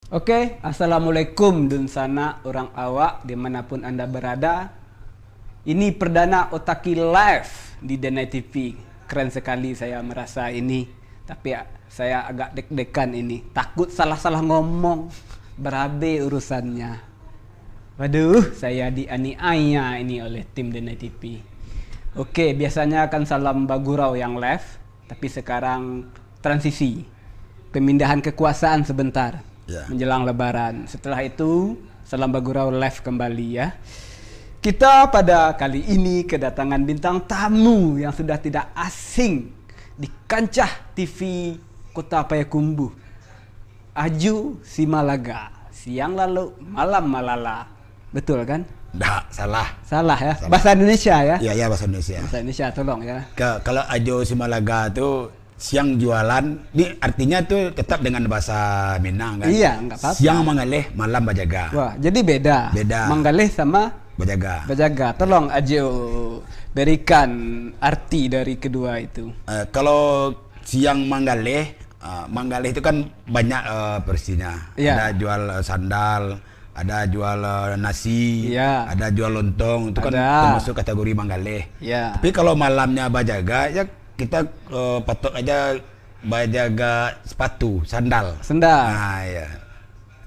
Oke, Assalamualaikum dun sana orang awak dimanapun Anda berada. Ini perdana Otaki Live di Denai TV. Keren sekali saya merasa ini. Tapi saya agak deg-degan ini. Takut salah-salah ngomong. Berabe urusannya. Waduh, saya dianiaya ini oleh tim Denai TV. Oke, biasanya akan salam bagurau yang live. Tapi sekarang transisi. Pemindahan kekuasaan sebentar. Menjelang lebaran. Setelah itu salam bagurau live kembali ya. Kita pada kali ini kedatangan bintang tamu yang sudah tidak asing di kancah TV Kota Payakumbuh. Aju Simalaga. Siang lalu malam malala. Betul kan? Nggak, salah. Salah ya. Salah. Bahasa Indonesia ya? Iya, bahasa Indonesia. Bahasa Indonesia tolong ya. Kalau Ajo Simalaga tuh siang jualan, ini artinya tuh tetap dengan bahasa Minang kan? Iya, nggak apa-apa. Siang mangaleh, malam bajaga. Wah, jadi beda. Beda. Manggalih sama Bajaga. bajaga. Tolong Ajo berikan arti dari kedua itu. Kalau siang mangaleh, mangaleh itu kan banyak versinya. Iya. Ada jual sandal, ada jual nasi, Iya. ada jual lontong. Itu kan Ada. termasuk kategori mangaleh. Ya. Tapi kalau malamnya bajaga, ya kita patok aja bajaga sepatu, sandal. Sendal. Nah, ya.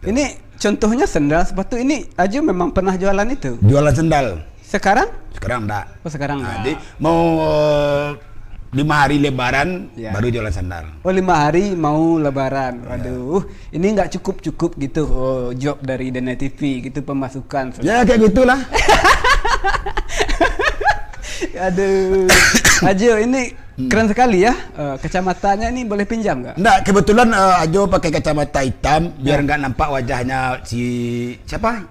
Ini contohnya sendal sepatu ini Aju memang pernah jualan itu. Jualan sandal. Sekarang? Sekarang enggak. Oh sekarang Nah, enggak. jadi mau 5 hari lebaran Ya. baru jualan sandal. Oh 5 hari mau lebaran. Waduh, ini nggak cukup gitu job dari Denai TV gitu pemasukan. Ya kayak gitulah. Aduh, Ajo ini keren sekali ya. Kacamatanya ini boleh pinjam nggak? Enggak, kebetulan Ajo pakai kacamata hitam biar enggak nampak wajahnya si siapa?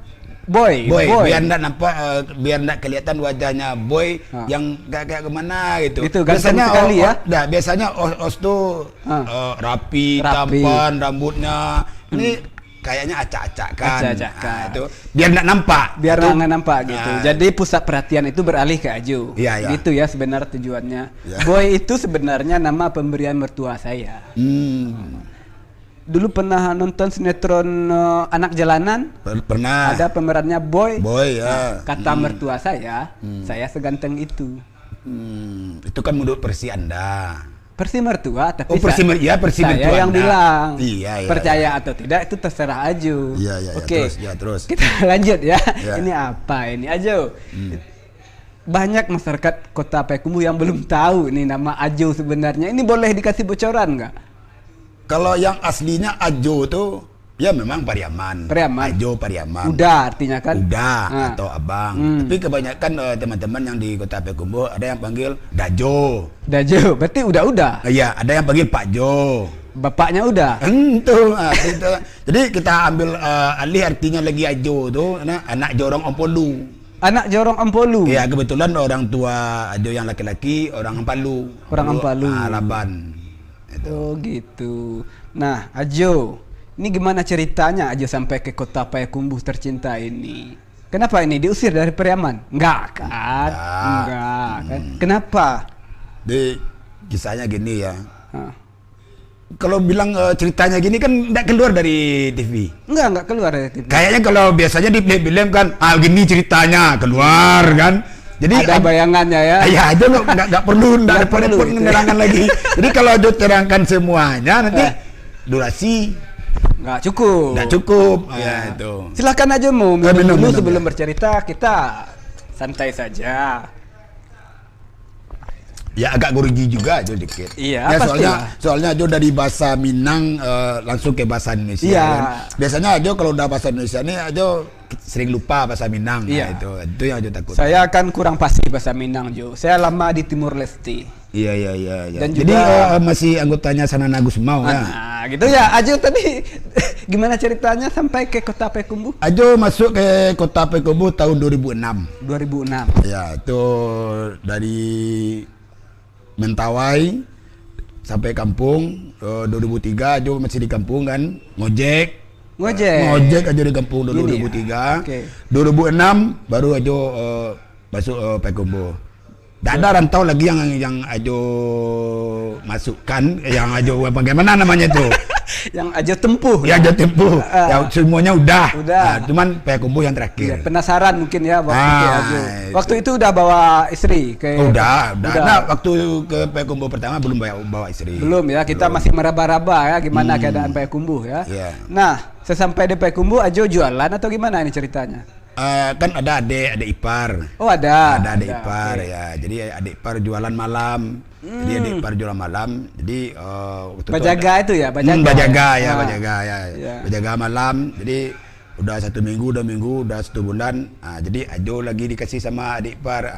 Boy. Biar enggak nampak biar enggak kelihatan wajahnya Boy yang kayak kemana gitu. Gitu, ganteng sekali ya. Biasanya os tuh rapi, Rapi. tampan, rambutnya. Ini kayaknya acak-acakan. Acak-acakan. Nah, itu biar enggak nampak. Biar Itu- nggak nampak gitu. Nah, Jadi pusat perhatian itu beralih ke Aju. Iya, iya. Gitu ya sebenarnya tujuannya. Iya. Boy itu sebenarnya nama pemberian mertua saya. Dulu pernah nonton sinetron Anak Jalanan. pernah. Ada pemerannya Boy. Boy ya. Kata mertua saya seganteng itu. Itu kan menurut versi Anda. Versi mertua, tapi Versi saya mertua yang Anda. bilang. Iya, iya, Percaya iya. atau tidak itu terserah Aju. Iya, iya, Oke. terus. Kita lanjut ya. Ya. Ini apa ini Aju? Banyak masyarakat Kota Payakumbuh yang belum tahu ini nama Aju sebenarnya. Ini boleh dikasih bocoran nggak? Kalau yang aslinya Ajo tuh ya memang Pariaman. Pariaman. Ajo Pariaman. Udah artinya kan? Udah Nah. atau abang. Tapi kebanyakan teman-teman yang di Kota Payakumbuh ada yang panggil Dajo. Dajo, berarti udah. Iya, ada yang panggil Pak Jo. Bapaknya udah. Itu. Jadi kita ambil alih artinya lagi Ajo tuh anak jorong Ompolu. Anak Jorong Ampolu. Ya kebetulan orang tua Ajo yang laki-laki orang Ampalu. Orang Ampalu. Laban. Itu. Oh gitu. Nah, Ajo, ini gimana ceritanya Ajo sampai ke Kota Payakumbuh tercinta ini? Kenapa ini diusir dari Pariaman? Enggak kan? Enggak kan? Kenapa? Jadi kisahnya gini ya. Hah. Kalau bilang ceritanya gini kan tidak keluar dari TV. Enggak keluar dari TV. Kayaknya kalau biasanya di film kan, gini ceritanya keluar kan. Jadi Ada bayangannya ya. ya aja nggak perlu Nggak perlu repot itu. menerangkan lagi. Jadi kalau aja terangkan semuanya nanti durasi Enggak cukup. nggak cukup. Ya. Ya itu. Silakan aja mau minum minum, dulu minum, sebelum ya. bercerita. Kita santai saja. Ya agak guruji juga aja dikit. Iya, Ya, pastilah. soalnya aja dari bahasa Minang langsung ke bahasa Indonesia. Iya. Kan? Biasanya aja kalau udah bahasa Indonesia nih aja sering lupa bahasa Minang. Iya. Nah, itu yang aja takut. Saya akan kurang fasih bahasa Minang, Jo. Saya lama di Timur Leste. Iya. Dan Jadi juga- masih anggotanya Sanana Gusmau ya. Nah, gitu ya. Ajo tadi gimana ceritanya sampai ke Kota Payakumbuh? Ajo masuk ke Kota Payakumbuh tahun 2006. 2006. Ya, itu dari Mentawai sampai kampung 2003 Ajo masih di kampung kan, ngojek aja di kampung dulu. Gini ya? 2003. Oke. 2006 baru Ajo masuk Payakumbuh. Tidak ada rantau lagi yang Ajo masukkan, yang Ajo bagaimana namanya tuh? Yang Ajo tempuh. Ya Ajo tempuh. Ya semuanya udah. Nah, cuman Payakumbuh yang Ya, terakhir. penasaran mungkin ya waktu itu Ajo. Waktu itu udah bawa istri ke udah. Nah, waktu ke Payakumbuh pertama belum bawa istri. Belum ya, kita masih meraba-raba ya gimana keadaan Payakumbuh ya. Nah, sesampai di Payakumbuh Ajo jualan atau gimana ini ceritanya? Kan ada adik ipar. Oh ada adik ipar ya. Jadi adik ipar jualan malam. Jadi adik ipar jualan malam. Jadi Bajaga itu ya, Bajaga ya. Bajaga malam. Jadi udah 1 minggu, 2 minggu, udah 1 bulan. Jadi Ajo lagi dikasih sama adik ipar.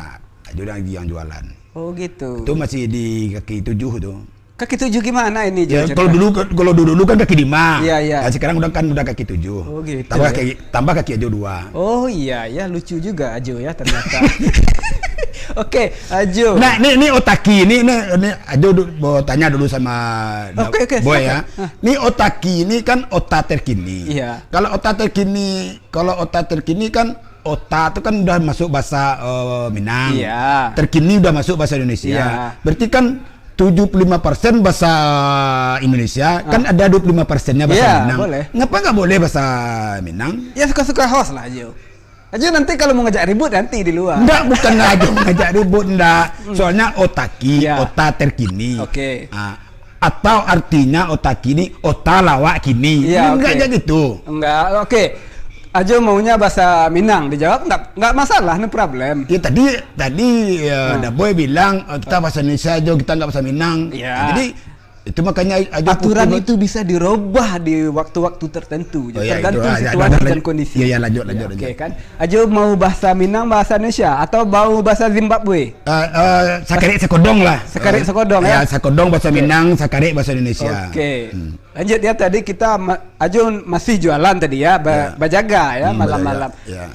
Ajo lagi yang jualan. Oh gitu. Itu masih di kaki 7 tuh. Kaki 7 gimana ini? Ya, kalau dulu kan kaki 5. Iya. Nah, sekarang udah kaki 7. Oh gitu. Tambah kaki Ajo 2. Oh iya ya, lucu juga Ajo ya ternyata. Oke, Ajo. Nah, ini Otaki ini Ajo mau tanya dulu sama Boy ya. Ini Otaki ini kan ota terkini. Iya. Kalau ota terkini kan ota itu kan udah masuk bahasa Minang. Iya. Terkini udah masuk bahasa Indonesia. Iya. Berarti kan 75% bahasa Indonesia, kan ada 25%-nya bahasa Minang. Boleh. Ngapa nggak boleh bahasa Minang? Ya suka-suka host lah Ajo. Ajo nanti kalau mau ngajak ribut nanti di luar. Enggak, bukan Ajo ngajak ribut, enggak. Soalnya Otaki, ota terkini. Oke. Atau artinya Otaki ini ota lawak kini. Enggak aja gitu. Enggak, oke. Ajo maunya bahasa Minang, dijawab enggak masalah, no problem. Ya tadi ada Boy bilang kita bahasa Indonesia aja, kita enggak bahasa Minang. Ya. Jadi itu makanya aturan itu bisa dirubah di waktu-waktu tertentu, tergantung situasi dan kondisi. Iya, lanjut. Oke kan. Ajo mau bahasa Minang, bahasa Indonesia atau mau bahasa Zimbabwe? Sakarek sekodong lah. Sakarek sekodong ya. Sekodong bahasa Minang, sakarek bahasa Indonesia. Oke. Lanjut ya, tadi kita Ajo masih jualan tadi ya, Bajaga ya, malam-malam.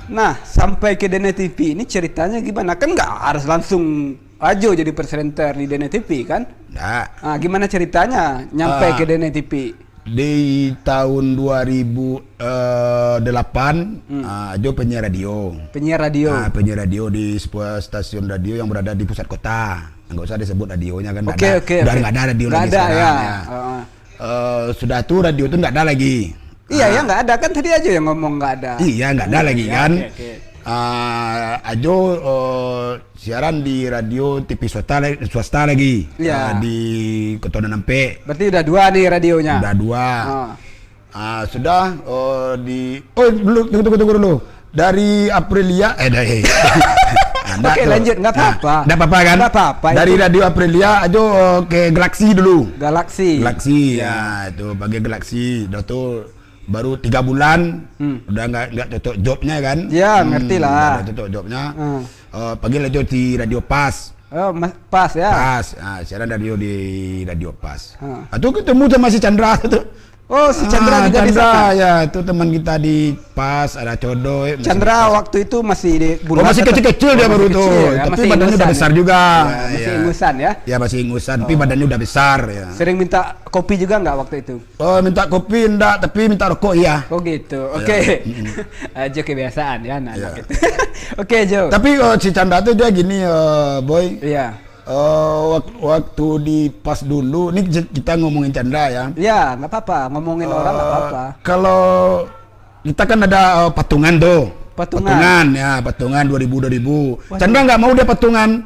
Nah, sampai ke Dene TV ini ceritanya gimana? Kan nggak harus langsung Ajo jadi presenter di Dene TV kan? Nah, gimana ceritanya nyampe ke Dene TV? Di tahun 2008 Ajo penyiar radio. Penyiar radio di sebuah stasiun radio yang berada di pusat kota. Nggak usah disebut radionya kan. Oke. Udah nggak ada radio lagi sekarang. Sudah tuh radio itu nggak ada lagi. Iya ya, nggak ada kan, tadi Ajo yang ngomong nggak ada. Iya, nggak ada lagi kan. Ajo siaran di radio TV swasta lagi. Di Ketuanan Nampe. Berarti udah 2 nih radionya. Udah 2. Sudah tunggu dulu. Dari Aprilia Oke, lanjut, nggak apa-apa. Nggak apa-apa kan? Nggak apa-apa. Dari radio Aprilia Ajo ke Galaxy dulu. Galaxy ya, itu bagian Galaxy. Udah tuh baru 3 bulan, udah nggak cocok jobnya kan? Ya, ngerti lah. Udah cocok jobnya. Panggil Ajo di Radio Pas. Oh, Pas ya. Pas. Siaran radio di Radio Pas. Itu ketemu sama si Chandra tuh. Oh, si Chandra juga di sana. Ya, itu teman kita di Pas, ada Codoy. Chandra waktu itu masih di masih kecil-kecil dia baru tuh. Tapi badannya udah besar juga. Masih ingusan ya? Ya, masih ingusan, tapi badannya udah besar ya. Sering minta kopi juga nggak waktu itu? Oh, minta kopi enggak, tapi minta rokok iya. Oh gitu. Oke. Ajo kebiasaan ya anak-anak itu. Oke, Jo. Tapi si Chandra tuh dia gini, Boy. Iya. Waktu di Pas dulu, ini kita ngomongin Chandra ya. Ya, nggak apa-apa, ngomongin orang nggak apa-apa. Kalau kita kan ada patungan tuh. Patungan 2000. Chandra nggak mau dia patungan.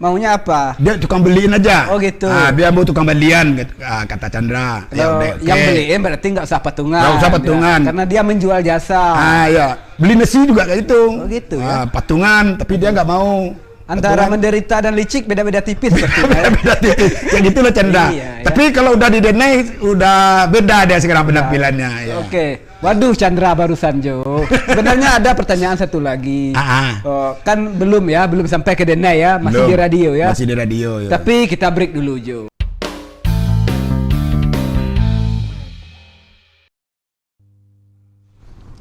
Maunya apa? Dia tukang beliin aja. Oh gitu. Dia mau tukang belian, kata Chandra. Yang beliin berarti nggak usah patungan. Nggak usah patungan. Karena dia menjual jasa. Ya. Beli nasi juga kayak itu. Oh gitu ya. Patungan, tapi dia nggak mau. Antara menderita dan licik beda-beda tipis sepertinya. Beda tipis. Kayak gitu loh Chandra. Tapi kalau udah di Dene udah beda dia sekarang penampilannya. Ya. Oke. Waduh, Chandra barusan Jo. Sebenarnya ada pertanyaan satu lagi. Kan belum sampai ke Dene ya, masih belum, di radio ya. Masih di radio ya. Tapi kita break dulu Jo.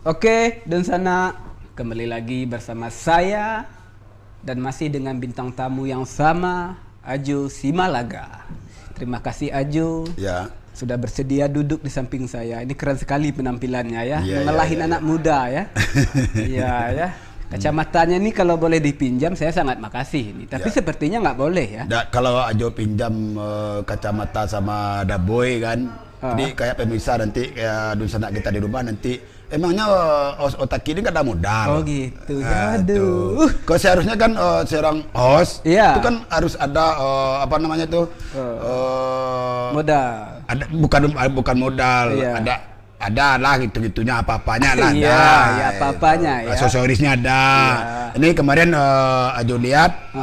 Oke, dan sana kembali lagi bersama saya dan masih dengan bintang tamu yang sama, Ajo Simalaga. Terima kasih Ajo. Ya. Sudah bersedia duduk di samping saya. Ini keren sekali penampilannya ya. Mengalahin anak muda ya. Iya ya. Kacamatanya ini kalau boleh dipinjam saya sangat makasih ini. Tapi sepertinya nggak boleh ya. Kalau Ajo pinjam kacamata sama Daboy kan. Jadi kayak pemirsa nanti kayak dun sanak kita di rumah nanti emangnya host Otaki ini nggak ada modal. Oh gitu. Aduh. Kalau seharusnya kan seorang host Iya. itu kan harus ada apa namanya tuh Modal. ada bukan modal, Iya. ada lah gitu-gitunya apa-apanya lah ada. Iya, ya apa-apanya ya. Aksesorisnya ada. Iya. Ini kemarin Ajo lihat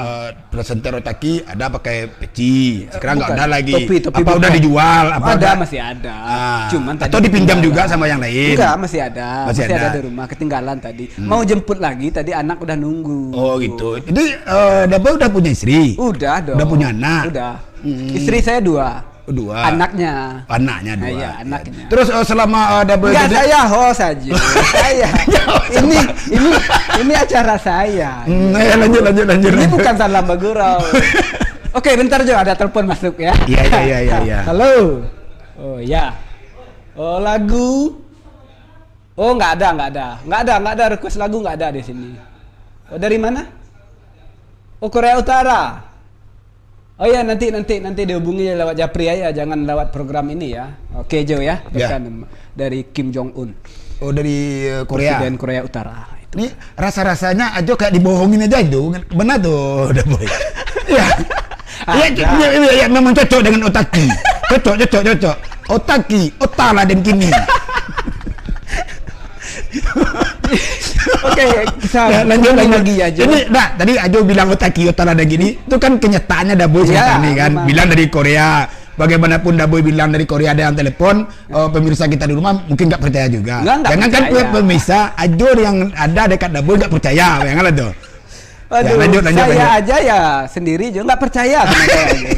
presenter Otaki ada pakai peci. Sekarang nggak Bukan. ada lagi. Topi apa bukan. udah dijual? Apa Ada, udah? masih ada. Ah. Cuman tadi atau dipinjam juga ketinggalan. sama yang lain? Enggak, masih ada. Masih Masih ada ada. di rumah, ketinggalan tadi. Mau jemput lagi, tadi anak udah nunggu. Oh gitu. Jadi Dabo udah punya istri? Udah dong. Udah punya anak? Udah. Istri saya 2. Dua. Anaknya. Anaknya 2. Iya, anaknya. Terus selama Dabo Enggak, saya host aja. saya. ini acara saya. lanjut. Ini bukan Salam Bagurau. Oke, bentar Jo, ada telepon masuk ya. Iya. Halo. Oh ya. Oh lagu. Oh nggak ada request lagu nggak ada di sini. Oh dari mana? Oh Korea Utara. Oh ya nanti dihubungi lewat Japri ya, jangan lewat program ini ya. Oke Jo ya. Ya. Dari Kim Jong Un. Oh dari Korea. Presiden Korea Utara. Ini rasa-rasanya Ajo kayak dibohongin aja itu. Benar tuh, udah boy. Iya. Iya, memang cocok dengan Otaki. Cocok. Otaki, Otala dan Kimi. Oke, kita lanjut lagi ya Jo. Ini, tadi Ajo bilang Otaki, Otala dan gini, itu kan kenyataannya Daboy Ya, ini kan. memang. Bilang dari Korea. Bagaimanapun Daboy bilang dari Korea ada yang telepon, pemirsa kita di rumah mungkin nggak percaya juga. Nggak Jangan kan percaya. pemirsa Ajo yang ada dekat Daboy nggak percaya, janganlah tuh. Aduh, lanjut. saya aja ya sendiri juga nggak percaya sama saya aja.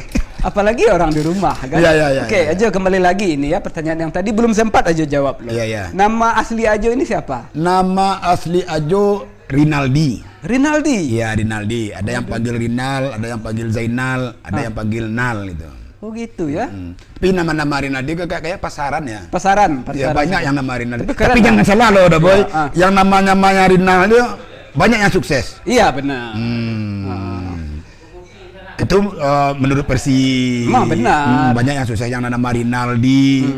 Apalagi orang di rumah kan. Iya, Oke, iya. Ajo kembali lagi ini ya pertanyaan yang tadi belum sempat Ajo jawab loh. Iya. Nama asli Ajo ini siapa? Nama asli Ajo Rinaldi. Rinaldi. Iya, Rinaldi. Ada yang panggil Rinal, ada yang panggil Zainal, ada yang panggil Nal itu. Oh gitu ya. Tapi nama-nama Rinaldi kayak pasaran ya. Pasaran. Ya banyak yang nama Rinaldi. Tapi keren Tapi jangan lah. salah loh, Daboy. Ya, Yang namanya Rinaldi banyak yang sukses. Iya benar. Itu menurut versi Emang benar. banyak yang sukses yang nama Rinaldi,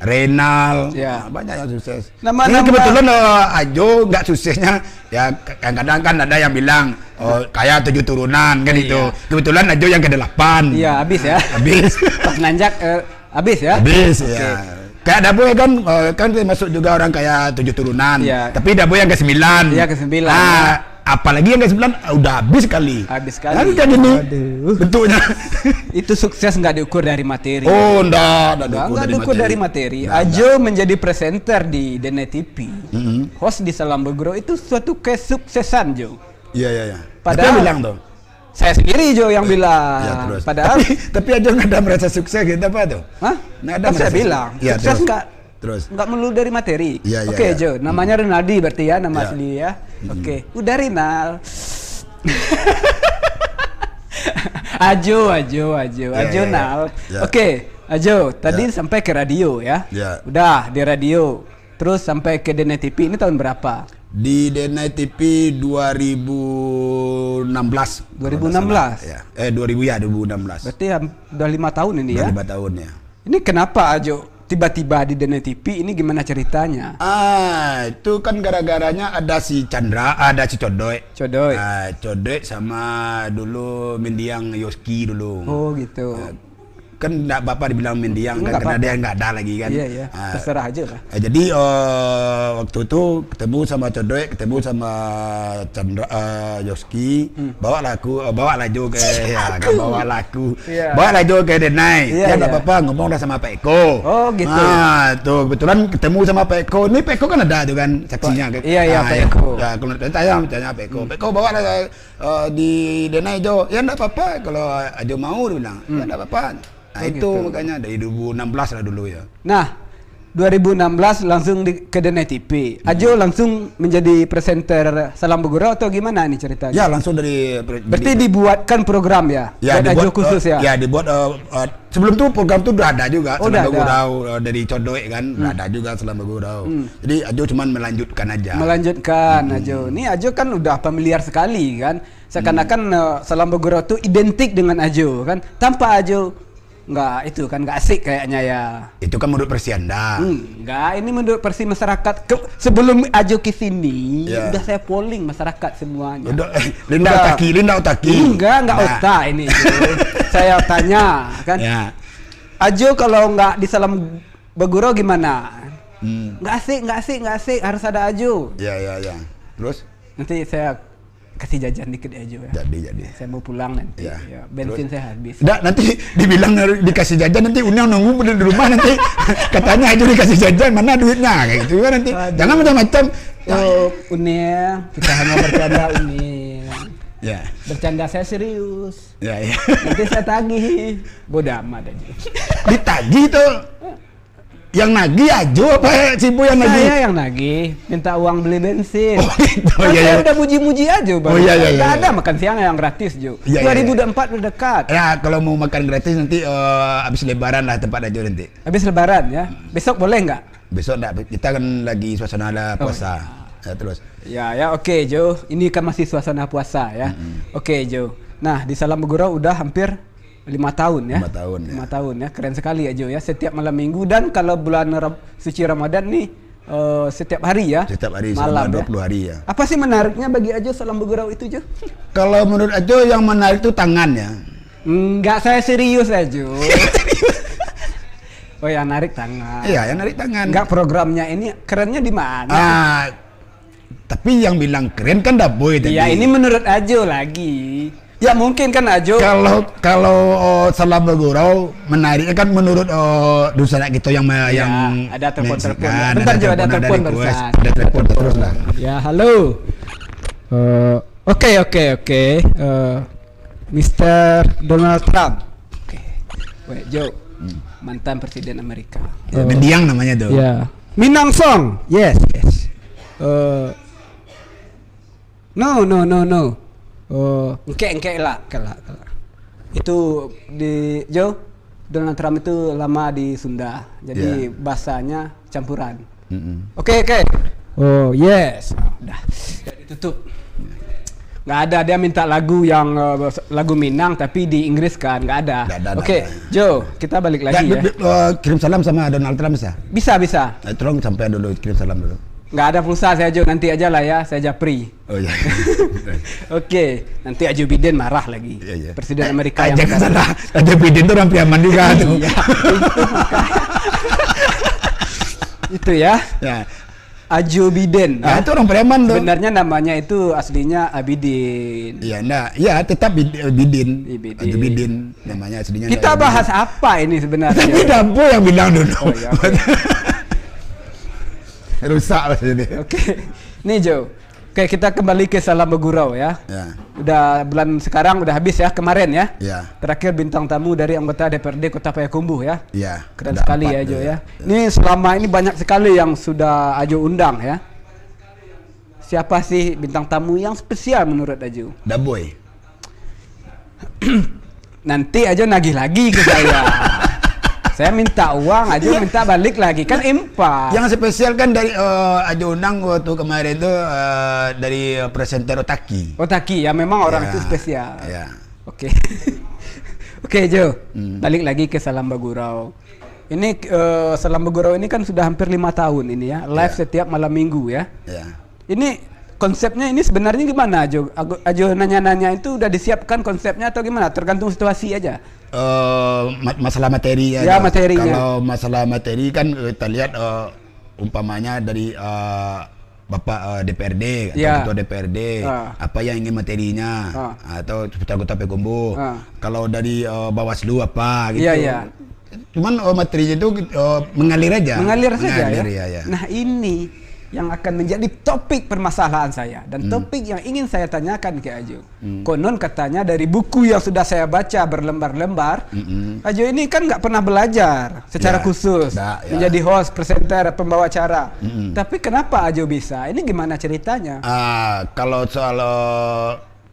Renal, Ya. banyak yang sukses. Nama-nama- Ini kebetulan Ajo nggak suksesnya ya kadang-kadang kan ada yang bilang kayak 7 turunan kan itu. Kebetulan Ajo yang ke-8. Iya, habis ya. Habis. Pas nanjak habis ya. Habis ya. Kayak Daboy kan masuk juga orang kayak 7 turunan. Iya. Tapi Daboy yang ke-9. Iya, ke-9. Apalagi yang ke-9 udah habis kali. Habis kali. Kan kayak gini. Aduh. Bentuknya. Itu sukses nggak diukur dari materi. Oh, enggak Diukur dari materi. Ajo menjadi presenter di DNI TV, host di Salam Bagurau itu suatu kesuksesan Jo. Iya. Padahal- Tapi bilang dong. Saya sendiri Jo yang bilang. Ya, terus. Padahal, tapi Ajo nggak ada merasa sukses gitu apa tuh? hah? Nggak ada Kan saya merasa- bilang, Iya, sukses terus. nggak melulu dari materi. Iya, Oke iya. Jo, namanya Rinaldi berarti ya nama Iya. asli ya. Oke, udah Rinal. Ajo iya. Nal. Iya. Oke, Ajo, tadi Iya. sampai ke radio ya. Iya. Udah di radio. Terus sampai ke DNI TV ini tahun berapa? Di DNI TV 2016. 2016? Ya. 2016. Berarti udah 5 tahun ini ya. 5 tahun ya. Ini kenapa Ajo tiba-tiba di DNI TV ini gimana ceritanya? Itu kan gara-garanya ada si Chandra, ada si Codoy. Codoy. Codoy sama dulu Mendiang Yoski dulu. Oh gitu. Kan enggak Bapak dibilang Mendiang Enggak kan karena apa-apa. dia enggak ada lagi kan. Iya. Terserah aja lah. Jadi waktu itu ketemu sama Codoy, ketemu sama Chandra Yoski, bawa Jo ke ya, kan bawa laku. Iya. Bawa Jo ke Denai. Iya, Ya enggak iya. apa-apa, ngomong dah sama Pak Eko. Oh, gitu. Nah, tuh kebetulan ketemu sama Pak Eko. Ini Pak Eko kan ada tuh kan saksinya kan. Iya, Pak Eko. Ya, kalau tanya Pak Eko. Pak Eko bawa lah di Denai Jo. Ya enggak apa-apa kalau Ajo mau dia bilang. Ya enggak apa-apa. Nah, itu gitu. makanya dari 2016 lah dulu ya. Nah, 2016 langsung ke DNI TV. Ajo langsung menjadi presenter Salam Bagurau atau gimana nih ceritanya? Ya, langsung dari Berarti dibuatkan program ya? ya Dan Ajo khusus ya? Ya, dibuat sebelum itu program itu udah ada juga Oh, udah Salam ada. Bagurau dari Codoy kan, udah ada juga Salam Bagurau. Jadi Ajo cuman melanjutkan aja. Melanjutkan Ajo. Ini Ajo kan udah familiar sekali kan. Seakan-akan Salam Bagurau itu identik dengan Ajo kan. Tanpa Ajo Enggak, itu kan enggak asik kayaknya ya. Itu kan menurut versi Anda. Enggak, ini menurut versi masyarakat. Sebelum Ajo ke sini, Ya. udah saya polling masyarakat semuanya. Udah, Linda Otaki. Enggak otak ini. Saya tanya kan. Ya. Ajo kalau enggak di Salam Begurau gimana? Enggak asik, harus ada Ajo. Ya. Terus? Nanti saya kasih jajan dikit Ajo ya. Jadi. Saya mau pulang nanti. Ya. Ya, bensin saya habis. Nggak, nanti dibilang dikasih jajan, nanti Unyang nunggu di rumah nanti katanya aja dikasih jajan, mana duitnya kayak gitu kan nanti. Aduh. Jangan macam-macam. Unil, kita hanya bercanda Unil. Ya. Bercanda saya serius. Ya. Nanti saya tagih. Bodoh amat aja. Ditagih tuh. Yang nagih Ajo apa si Bu yang nagih? Saya yang nagih, minta uang beli bensin. Oh gitu. Kan saya udah muji-muji aja Bang. Oh, iya. Nggak ada makan siang yang gratis Jo. Iya. 2024 udah dekat. Ya kalau mau makan gratis nanti habis lebaran lah tempat Ajo nanti. Habis lebaran ya. Besok boleh nggak? Besok enggak, kita kan lagi suasana puasa. Ya, terus. Ya oke Jo. Ini kan masih suasana puasa ya. Oke Jo. Nah di Salam Begurau udah hampir 5 tahun ya. 5 tahun ya. 5 tahun ya. Keren sekali ya Jo ya. Setiap malam minggu dan kalau bulan suci Ramadan nih setiap hari ya. Setiap hari malam selama 20 ya. hari ya. Apa sih menariknya bagi Ajo Salam Begurau itu Jo? Kalau menurut Ajo yang menarik itu tangannya. Enggak, saya serius Ajo. Oh yang narik tangan. Iya, yang narik tangan. Enggak, programnya ini kerennya di mana? Tapi yang bilang keren kan Daboy tadi. Iya, ini menurut Ajo lagi. Ya mungkin kan Ajo. Kalau Salam Begurau menariknya kan menurut Dusana gitu yang ada telepon-telepon. mention, Bentar Jo, ada telepon request, barusan. ada telepon terus lah. Ya, halo. Oke. Mr. Donald Trump. Oke. Wait, Jo. Mantan Presiden Amerika. Ya, mendiang namanya tuh. Ya. Minang Song. Yes. No. Engke lah. Itu di Jo, Donald Trump itu lama di Sunda. Jadi bahasanya campuran. Oke. Oh, yes. Udah ditutup. Nggak ada, dia minta lagu yang lagu Minang tapi di Inggris kan, nggak ada. Oke, Jo, kita balik lagi ya. Kirim salam sama Donald Trump bisa? Bisa. Tolong sampai dulu, kirim salam dulu. Nggak ada pulsa saya Jo, nanti aja lah ya, saya japri. Oh iya. Oke, nanti Joe Biden marah lagi. Iya. Presiden Amerika yang jangan salah, Joe Biden tuh orang aman juga tuh. Iya, itu ya. Ya. Joe Biden. Itu orang preman tuh. Sebenarnya namanya itu aslinya Abidin. Iya, tetap Bidin. Bidin. Bidin namanya aslinya. Kita bahas apa ini sebenarnya? Ini Dabo yang bilang dulu. Oh, iya, okay. Rusak maksudnya. Oke. Nih Jo. Oke, kita kembali ke Salam Begurau ya. Udah bulan sekarang udah habis ya, kemarin ya. Terakhir bintang tamu dari anggota DPRD Kota Payakumbuh ya. Keren sekali ya Jo ya. Ini selama ini banyak sekali yang sudah Ajo undang ya. Siapa sih bintang tamu yang spesial menurut Ajo? Daboy. Nanti Ajo nagih lagi ke saya. Saya minta uang, Ajo minta balik lagi, kan impas. Yang spesial kan dari Ajo undang waktu kemarin itu dari presenter Otaki. Otaki ya, memang orang itu spesial. Ya. Oke. Oke Jo, balik lagi ke Salam Begurau. Ini Salam Begurau ini kan sudah hampir 5 tahun ini ya, live setiap malam minggu ya. Ini konsepnya ini sebenarnya gimana Ajo? Ajo nanya-nanya itu udah disiapkan konsepnya atau gimana? Tergantung situasi aja. Masalah materi ya materinya. Kalau masalah materi kan kita lihat umpamanya dari Bapak DPRD atau Ketua DPRD apa yang ingin materinya atau anggota Payakumbuh. Kalau dari Bawaslu apa gitu. Cuman materinya itu mengalir aja. Mengalir saja ya. Ya. Nah ini yang akan menjadi topik permasalahan saya dan topik yang ingin saya tanyakan ke Ajo. Konon katanya dari buku yang sudah saya baca berlembar-lembar, Ajo ini kan nggak pernah belajar secara khusus menjadi host, presenter, pembawa acara. Tapi kenapa Ajo bisa? Ini gimana ceritanya? Kalau soal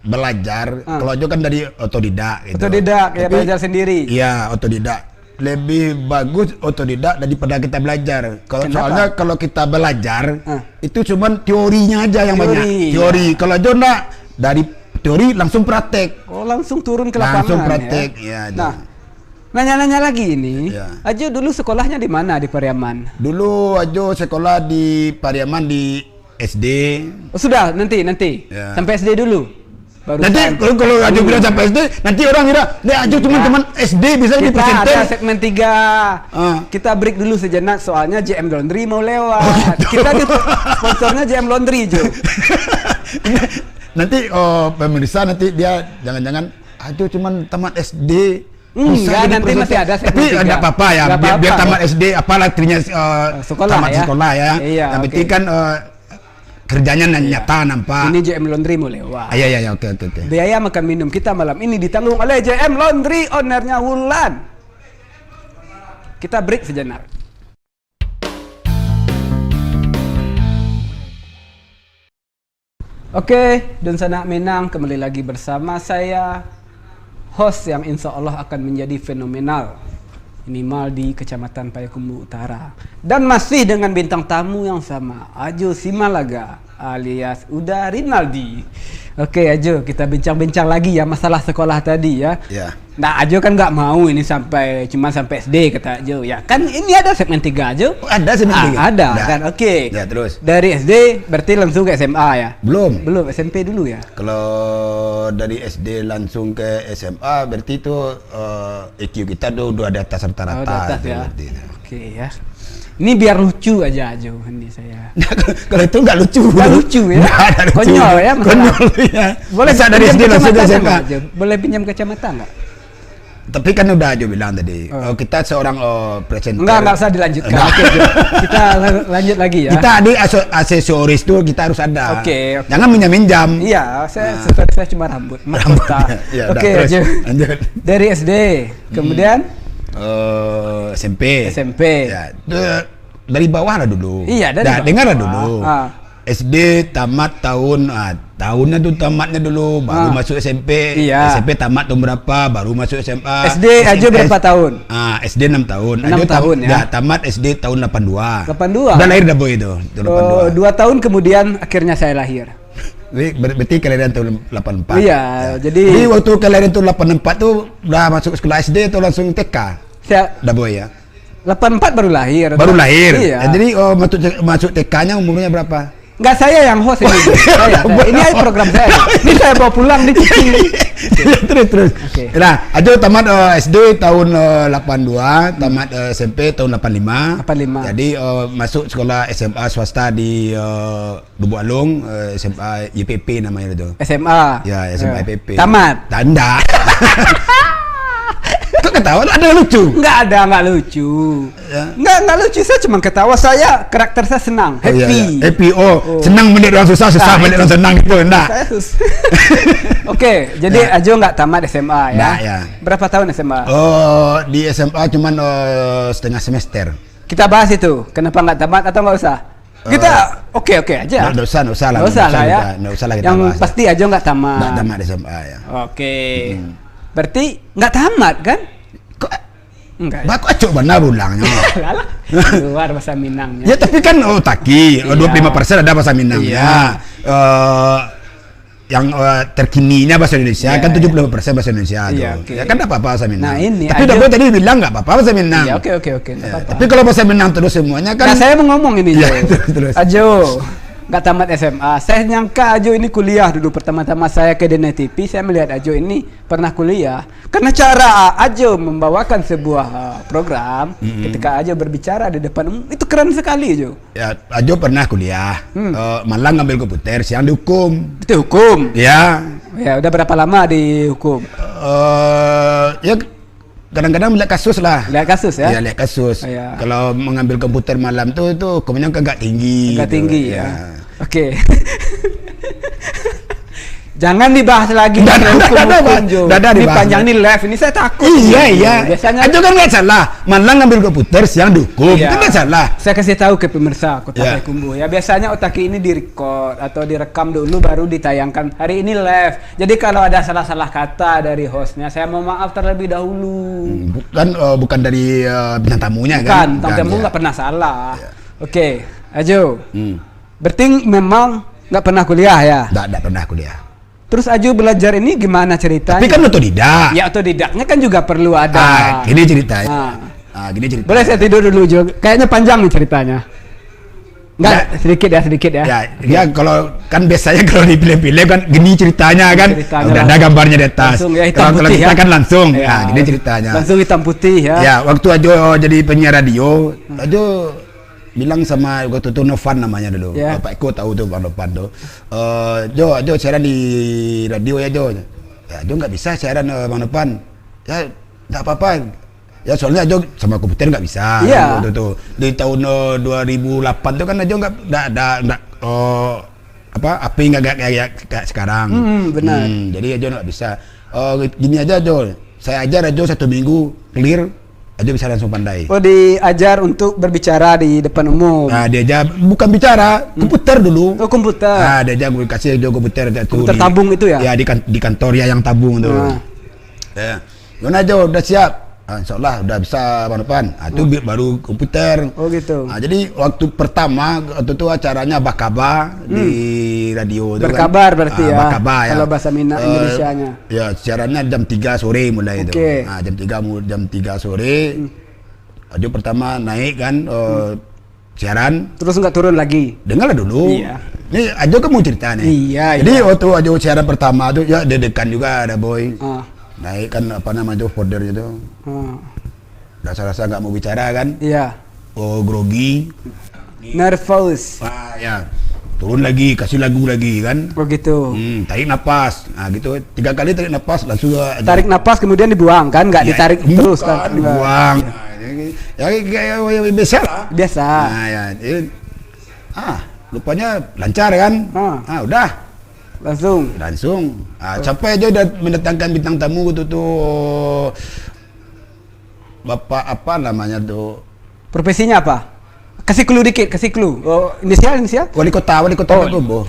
belajar, kalau Ajo kan dari otodidak. Gitu. Otodidak ya, belajar sendiri. Iya, otodidak. Lebih bagus otodidak daripada kita belajar. Soalnya kalau kita belajar itu cuman teorinya aja yang banyak. Teori. Kalau Ajo enggak, dari teori langsung praktek. Oh, langsung turun ke lapangan. Langsung praktek. Ya. Nah, Nanya-nanya lagi ini. Ya. Ajo dulu sekolahnya di mana di Pariaman? Dulu Ajo sekolah di Pariaman di SD. Oh, sudah, nanti. Ya. Sampai SD dulu. Baru Nanti kalau Ajo bilang sampai SD, nanti orang kira, "Nih Ajo teman-teman SD bisa di kita presenter." ada segmen 3. Kita break dulu sejenak soalnya JM Laundry mau lewat. Kita di sponsornya JM Laundry, Jo. Nanti pemirsa nanti dia jangan-jangan Ajo cuman tamat SD. Enggak, jadi nanti presenter. masih ada segmen Tapi 3. enggak apa-apa ya, Nggak biar apa-apa. tamat SD apalah artinya Sekolah tamat ya. sekolah ya. Iya, Yang oke. penting kan kerjanya nyata nampak. Ini JM Laundry mau lewat. Iya, oke. Biaya makan minum kita malam ini ditanggung oleh JM Laundry, ownernya Wulan. Kita break sejenak. Oke, dan Sanak Minang kembali lagi bersama saya, host yang insya Allah akan menjadi fenomenal, minimal di Kecamatan Payakumbuh Utara. Dan masih dengan bintang tamu yang sama, Ajo Simalaga alias Uda Rinaldi. Oke Ajo, kita bincang-bincang lagi ya masalah sekolah tadi ya. Ya. Nah Ajo kan nggak mau ini cuma sampai SD kata Ajo ya. Kan ini ada segmen 3 Ajo. Oh, ada segmen 3? Ada kan, oke. Ya, terus. Dari SD berarti langsung ke SMA ya? Belum. SMP dulu ya? Kalau dari SD langsung ke SMA berarti itu IQ kita udah di atas rata-rata. Oh, di atas ya. Berarti. Oke ya. Ini biar lucu aja Ajo ini saya. Kalau itu nggak lucu. Nggak lucu ya? Nggak ada lucu. Konyol ya masalah. Konyol ya. Boleh Masa dari SD langsung ke SMA. Boleh pinjam kacamata nggak? Tapi kan udah aja bilang tadi, kita seorang presenter. Enggak usah dilanjutkan. Oke, Jo. Kita lanjut lagi ya. Kita di aksesoris tuh kita harus ada. Oke. Jangan minjam-minjam. Iya, saya cuma rambut. Ya, Oke, terus, Jo. lanjut. Dari SD, kemudian SMP. Ya, dari bawah lah dulu. Iya, dari bawah. Dengar lah dulu. Ah. SD tamat tahunnya tuh tamatnya dulu, baru masuk SMP. Iya. SMP tamat tahun berapa, baru masuk SMA. SD aja berapa tahun? SD 6 tahun. 6 tahun ya. Tamat SD tahun 82. 82. Udah lahir dah boy itu. Tahun 82. 2 tahun kemudian akhirnya saya lahir. Berarti kelahiran tahun 84. Iya, jadi waktu kelahiran tahun 84 tuh udah masuk sekolah SD atau langsung TK? saya Dah boy ya. 84 baru lahir. Baru lahir. Iya. Jadi masuk TK-nya umurnya berapa? Enggak, saya yang host ini. saya. Ini program saya. Ini saya bawa pulang di Cicing. terus. Oke. Nah, Ajo tamat SD tahun 82, tamat SMP tahun 85. 85. Jadi masuk sekolah SMA swasta di Lubuk Alung, SMA YPP namanya itu. SMA. Ya, SMA YPP. Tamat. Tanda. Kok ketawa? Ada yang lucu? Enggak lucu. Ya. Enggak lucu, saya cuma ketawa. Saya karakter saya senang, happy. Iya. Happy. Senang melihat orang susah melihat orang senang itu. Nah. Saya Oke, jadi Ajo nggak tamat SMA ya? Nggak, ya. Berapa tahun SMA? Di SMA cuman setengah semester. Kita bahas itu. Kenapa nggak tamat atau nggak usah? Kita oke aja. Nggak usah lah. Nggak usah lah ya. Nggak usah lah kita Yang bahas. pasti Ajo nggak tamat. Nggak tamat SMA ya. Oke. Berarti nggak tamat kan? Kok Enggak. Baku acok benar ulangnya. Alah, luar bahasa Minangnya. Ya tapi kan taki, Iya. 25% ada bahasa Minangnya. Yang terkininya bahasa Indonesia Iya, kan 75% bahasa Indonesia tuh. Iya, oke. Ya kan apa bahasa Minang. Nah, ini tapi Ajo- Dabo tadi bilang nggak apa-apa bahasa Minang. Iya, oke. Nggak Ya, apa-apa. tapi kalau bahasa Minang terus semuanya kan. Nah, saya mau ngomong ini, Jo. Iya, terus. Ajo, nggak tamat SMA. Saya nyangka Ajo ini kuliah dulu. Pertama-tama saya ke Dena TV, saya melihat Ajo ini pernah kuliah. Karena cara Ajo membawakan sebuah program, ketika Ajo berbicara di depan umum, itu keren sekali, Jo. Ya, Ajo pernah kuliah. Malang ngambil komputer, siang dihukum. Itu hukum. Ya, Ya, udah berapa lama dihukum? ya kadang-kadang melihat kasus lah. Lihat kasus ya? Ya, lihat kasus. Iya. Kalau mengambil komputer malam tuh itu hukumnya agak tinggi. Agak gitu. tinggi ya. Oke. Jangan dibahas lagi Dah, hukum-hukum, Jo. dah, Ini dibahas. panjang nih live, ini saya takut. Iya. Biasanya Ajo kan nggak salah. Malang ngambil komputer, siang dihukum. Iya. Itu nggak salah. Saya kasih tahu ke pemirsa Kota Ya. Payakumbuh ya. Biasanya Otaki ini direcord atau direkam dulu baru ditayangkan. Hari ini live. Jadi kalau ada salah-salah kata dari hostnya, saya mau maaf terlebih dahulu. Bukan dari bintang tamunya Bukan, kan. Tang Temu ya. nggak pernah salah. Oke, Ajo. Hmm. Berarti memang nggak pernah kuliah ya? Nggak pernah kuliah. Terus Ajo belajar ini gimana ceritanya? Tapi kan otodidak. Ya otodidaknya kan juga perlu ada. Gini ceritanya. Gini ceritanya. Boleh saya tidur dulu Jo? Kayaknya panjang nih ceritanya. Enggak, sedikit ya. Ya kalau kan biasanya kalau di film-film kan gini ceritanya kan. Udah ada gambarnya di atas. Langsung ya hitam Kalau putih kita ya. kan langsung. Ya, Nah, gini ceritanya. Langsung hitam putih ya. Ya, waktu Ajo jadi penyiar radio, Ajo bilang sama waktu itu Novan namanya dulu. Ya. Bapak Eko tahu tuh Bang Novan tuh. Jo siaran di radio ya Jo. Ya, Jo nggak bisa siaran Bang Novan. Ya, nggak apa-apa. Ya soalnya Ajo sama komputer nggak bisa. Iya. Waktu itu di tahun 2008 tuh kan Ajo nggak api nggak kayak sekarang. Benar. Jadi Ajo nggak bisa. Gini aja Jo. Saya ajar Ajo 1 minggu clear. Ajo bisa langsung pandai. Oh, diajar untuk berbicara di depan umum. Nah, dia aja bukan bicara, komputer dulu. Oh, komputer. Nah, dia aja gue kasih Ajo komputer Komputer tabung itu ya? Ya di kantor ya yang tabung tuh. Ya. Gimana Ajo udah siap? Insyaallah udah bisa Bang Novan. Itu baru komputer. Oh gitu. Nah, jadi waktu pertama waktu itu acaranya Bakaba di radio itu Berkabar kan. berarti ya. Bakaba ya. Kalau bahasa Indonesianya. Ya, siarannya jam 3 sore mulai itu. Oke. Nah, jam 3 sore. Ajo pertama naik kan siaran. Terus nggak turun lagi. Dengarlah dulu. Iya. Ini Ajo kan mau cerita nih. Iya. Jadi waktu Ajo siaran pertama tuh ya deg-degan juga ada boy. Naik kan apa namanya tuh folder itu. Rasa-rasa nggak mau bicara kan? Iya. Oh grogi. Nervous. Ya. Turun lagi, kasih lagu lagi kan? Oh gitu. Tarik napas. Nah gitu 3 kali tarik napas langsung Tarik napas kemudian dibuang kan? Nggak ditarik terus kan? Dibuang. Ya biasa lah. Biasa. Nah ya. Rupanya lancar kan? Udah. Langsung. Sampai aja udah mendatangkan bintang tamu gitu tuh. Bapak apa namanya tuh? Profesinya apa? Kasih clue dikit, kasih clue. Oh, inisial? Wali kota Bobo.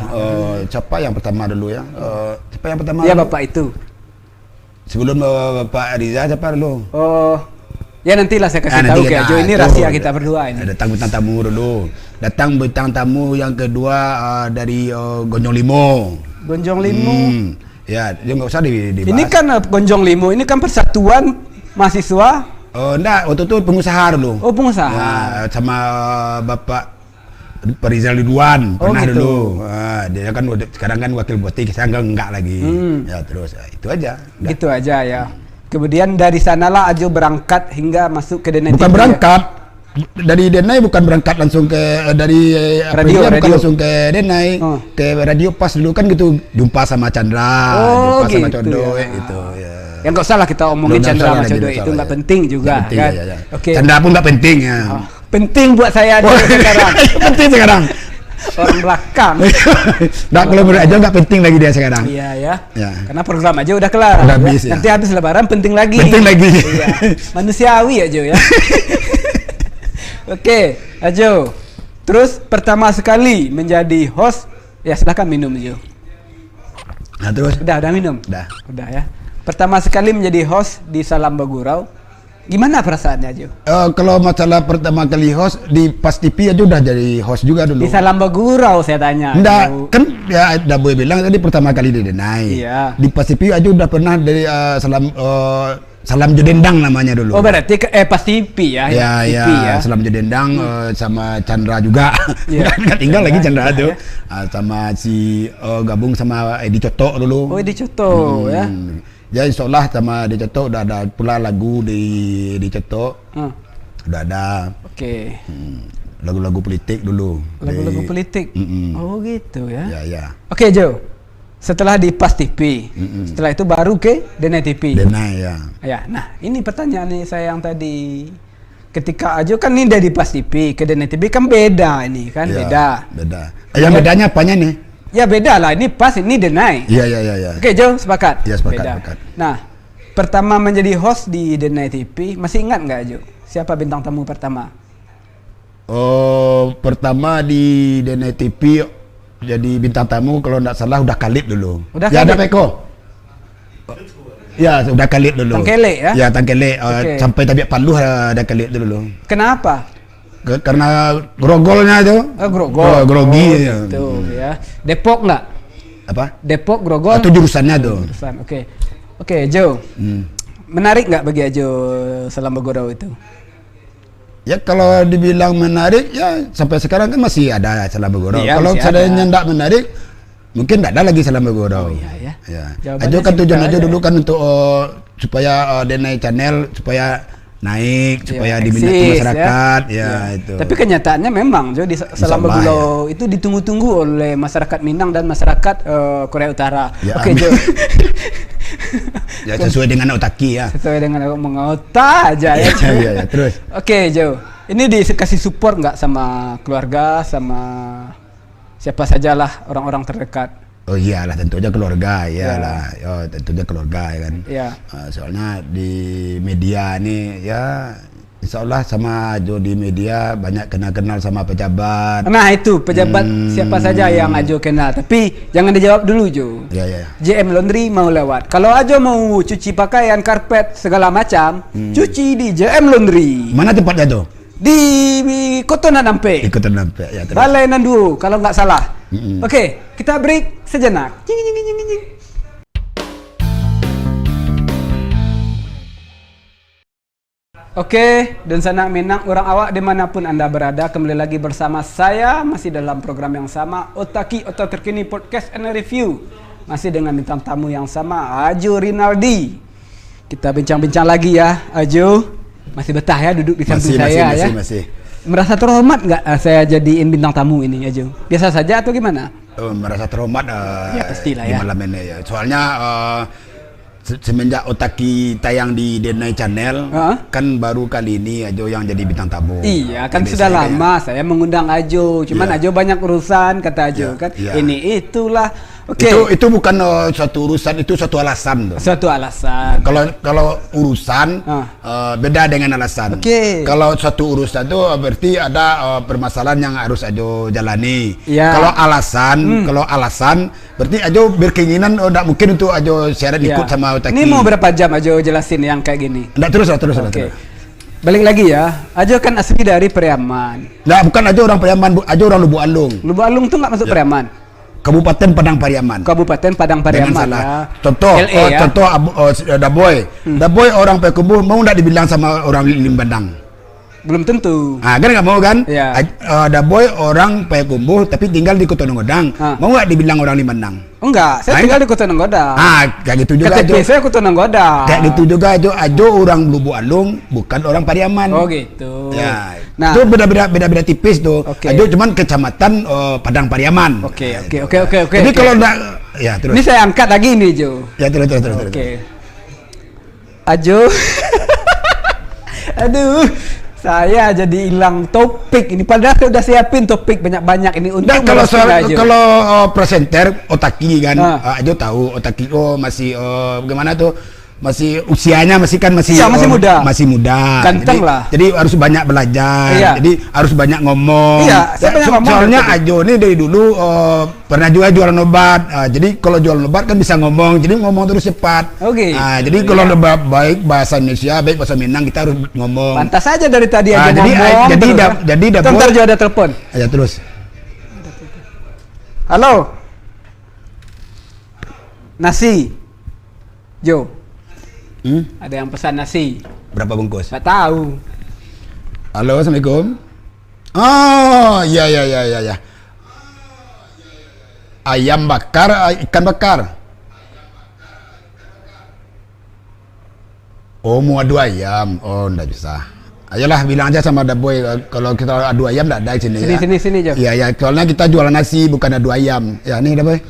Siapa yang pertama dulu ya? Siapa yang pertama? Ya Bapak itu. Sebelum Bapak Riza siapa dulu? Oh, ya nantilah saya kasih tahu kayak Jo, ini rahasia kita berdua ini. Datang bintang tamu dulu. Datang bintang tamu yang kedua dari Gonjong Limo. Gonjong Limo. Ya, dia nggak usah dibahas. Ini kan Gonjong Limo, ini kan persatuan mahasiswa. Enggak, waktu itu pengusaha dulu. Oh, pengusaha. Nah, sama Bapak Rizal Ridwan pernah gitu. dulu. Dia kan sekarang kan wakil bupati, sekarang enggak lagi. Ya terus itu aja. Gitu aja ya. Kemudian dari sanalah Ajo berangkat hingga masuk ke Denai. Bukan berangkat. Dari Denai bukan berangkat langsung ke dari radio. Bukan langsung ke Denai, ke radio pas dulu kan gitu jumpa sama Chandra, jumpa sama Condo gitu ya. Ya nggak usah lah kita omongin Chandra sama Condo itu nggak penting juga penting, kan. Ya. Oke. Chandra pun nggak penting ya. Penting buat saya sekarang. Penting sekarang. Orang belakang. Nah, kalau menurut Ajo nggak penting lagi dia sekarang. Iya ya. Karena program aja udah kelar. Udah habis, ya. Nanti habis Lebaran penting lagi. Iya. Manusiawi Ajo ya. Oke, Ajo. Terus pertama sekali menjadi host, ya silakan minum Ajo. Nah terus? Udah minum. Udah ya. Pertama sekali menjadi host di Salam Bagurau, gimana perasaannya Ajo? Kalau masalah pertama kali host di Pas TV aja udah jadi host juga dulu. Di Salam Bagurau saya tanya. Enggak, kan ya udah boleh bilang tadi pertama kali di Denai. Iya. Di Pas TV aja udah pernah dari Salam Jodendang namanya dulu. Oh berarti Pas TV ya? Ya, TV, ya. Salam Jodendang sama Chandra juga. Nggak tinggal lagi Chandra tuh. Sama si gabung sama Edi Coto dulu. Oh Edi Coto ya. Ya insyaallah sama Edi Coto udah ada pula lagu di Edi Coto. Udah ada. Oke. Lagu-lagu politik dulu. Lagu-lagu politik. Oh gitu ya. Ya. Oke Jo. Setelah di Pas TV, setelah itu baru ke Denai TV. Denai ya. Ya, nah ini pertanyaan nih saya yang tadi. Ketika Ajo kan ini dari Pas TV ke Denai TV kan beda ini kan, beda. Yang bedanya apanya nih? Ya beda lah, ini Pas, ini Denai. Iya. Oke Jo, sepakat? Iya sepakat. Nah, pertama menjadi host di Denai TV, masih ingat nggak Jo? Siapa bintang tamu pertama? Oh, pertama di Denai TV jadi bintang tamu kalau nggak salah udah Khalid dulu. Ya ada Peko. Ya sudah Khalid dulu. Tangkele ya? Ya Tangkele. Sampai Tabiat Paluh ada Khalid dulu. Kenapa? Karena grogolnya itu. Grogol. Grogi. Gitu ya. Depok nggak? Apa? Depok, Grogol. Atau jurusannya tuh. Jurusan. Oke, Jo. Menarik nggak bagi Ajo selama Godau itu? Ya kalau dibilang menarik ya sampai sekarang kan masih ada Selama Godau. Iya, Kalau masih seandainya tidak menarik mungkin tidak ada lagi Selama Godau. Oh iya ya. Jawabannya Ajo kan tujuan simpel Ajo aja. dulu kan untuk supaya Denai Channel supaya naik, supaya Ya, diminati eksis, masyarakat ya itu. Tapi kenyataannya memang Jo di Selama Allah, Godau itu ditunggu-tunggu oleh masyarakat Minang dan masyarakat Korea Utara. Ya, Oke, amin. Jo. Ya sesuai dengan Otaki ya. Sesuai dengan mengota aja ya. Ya, terus. Oke, Jo. Ini dikasih support nggak sama keluarga, sama siapa sajalah orang-orang terdekat? Oh iyalah tentu aja keluarga, iyalah. Oh, tentu aja keluarga ya kan. Iya. Soalnya di media nih ya insya Allah sama Ajo di media banyak kenal sama pejabat. Nah itu pejabat siapa saja yang Ajo kenal. Tapi jangan dijawab dulu Jo. Ya. JM Laundry mau lewat. Kalau Ajo mau cuci pakaian, karpet segala macam, cuci di JM Laundry. Mana tempatnya tuh? Di Kotonan Ampe. Ikut nampak ya. Terus. Balai Nandu kalau nggak salah. Oke, kita break sejenak. Jing, jing, jing, jing. Oke, dan sanak Minang orang awak dimanapun Anda berada, kembali lagi bersama saya masih dalam program yang sama, Otaki Otak Terkini Podcast and Review. Masih dengan bintang tamu yang sama, Ajo Rinaldi. Kita bincang-bincang lagi ya, Ajo. Masih betah ya duduk di samping saya ya. Masih. Merasa terhormat nggak saya jadiin bintang tamu ini, Ajo? Biasa saja atau gimana? Merasa terhormat Ya, pastilah di ya. malam ini ya. Soalnya semenjak Otaki tayang di Denai Channel kan baru kali ini Ajo yang jadi bintang tamu. Iya, kan Jadi sudah saya lama saya mengundang Ajo. Cuman Iya. Ajo banyak urusan kata Ajo Iya, kan. iya. Ini itulah. Oke. Itu bukan suatu urusan, itu suatu alasan tuh. Suatu alasan. Kalau urusan beda dengan alasan. Oke. Kalau suatu urusan itu berarti ada permasalahan yang harus Ajo jalani. Iya. Kalau alasan berarti Ajo berkeinginan tidak mungkin untuk Ajo siaran Iya. ikut sama Otaki. Ini mau berapa jam Ajo jelasin yang kayak gini? Terus. Oke. Balik lagi ya. Ajo kan asli dari Periaman. Nah, bukan Ajo orang Pariaman, Ajo orang Lubuk Alung. Lubuk Alung tuh nggak masuk Ya. Periaman. Kabupaten Padang Pariaman. Kabupaten Padang Jangan Pariaman salah. ya. Contoh, LA ya. contoh Daboy. Daboy orang Payakumbuh mau nggak dibilang sama orang Limbandang? Belum tentu. Ah, kan nggak mau kan? Iya. Daboy orang Payakumbuh tapi tinggal di Kota Nonggodang. Mau nggak dibilang orang Limbandang? Enggak, saya Nah, tinggal di Kota Nonggodang. Kayak gitu juga KTP Ajo. saya Kota Nonggodang. Kayak gitu juga Ajo orang Lubuk Alung bukan orang Pariaman. Oh gitu. Ya, Nah, itu beda tipis tuh. Oke. Ajo cuman kecamatan Padang Pariaman. Oke. Jadi kalau enggak ya terus. Ini saya angkat lagi nih, Jo. Ya terus. Oke. Ajo. Aduh, saya jadi hilang topik ini. Padahal saya udah siapin topik banyak-banyak ini untuk Nah, kalau merespon Ajo. kalau presenter Otaki kan, Ajo tahu Otaki masih bagaimana tuh? Masih usianya masih Iya, masih muda. Masih muda. Ganteng jadi, lah. Jadi harus banyak belajar. Iya. Jadi harus banyak ngomong. Iya, saya banyak ngomong Soalnya dari Ajo ini dari dulu pernah juga jualan obat. Jadi kalau jualan obat kan bisa ngomong. Jadi ngomong terus cepat. Oke. Jadi kalau baik bahasa Indonesia, baik bahasa Minang kita harus ngomong. Pantas saja dari tadi Ajo jadi ngomong. jadi terus, jadi Bentar, Jo, ada telepon. Ya terus. Halo. Nasi. Jo. Ada yang pesan nasi. Berapa bungkus? Nggak tahu. Halo, Assalamualaikum. Oh, ya. Ayam bakar, ikan bakar. Oh, mau adu ayam. Oh, enggak bisa. Ayolah bilang aja sama Daboy kalau kita adu ayam enggak ada di sini ya. Sini, Jo. Iya, soalnya kita jualan nasi bukan adu ayam. Ya, nih Daboy.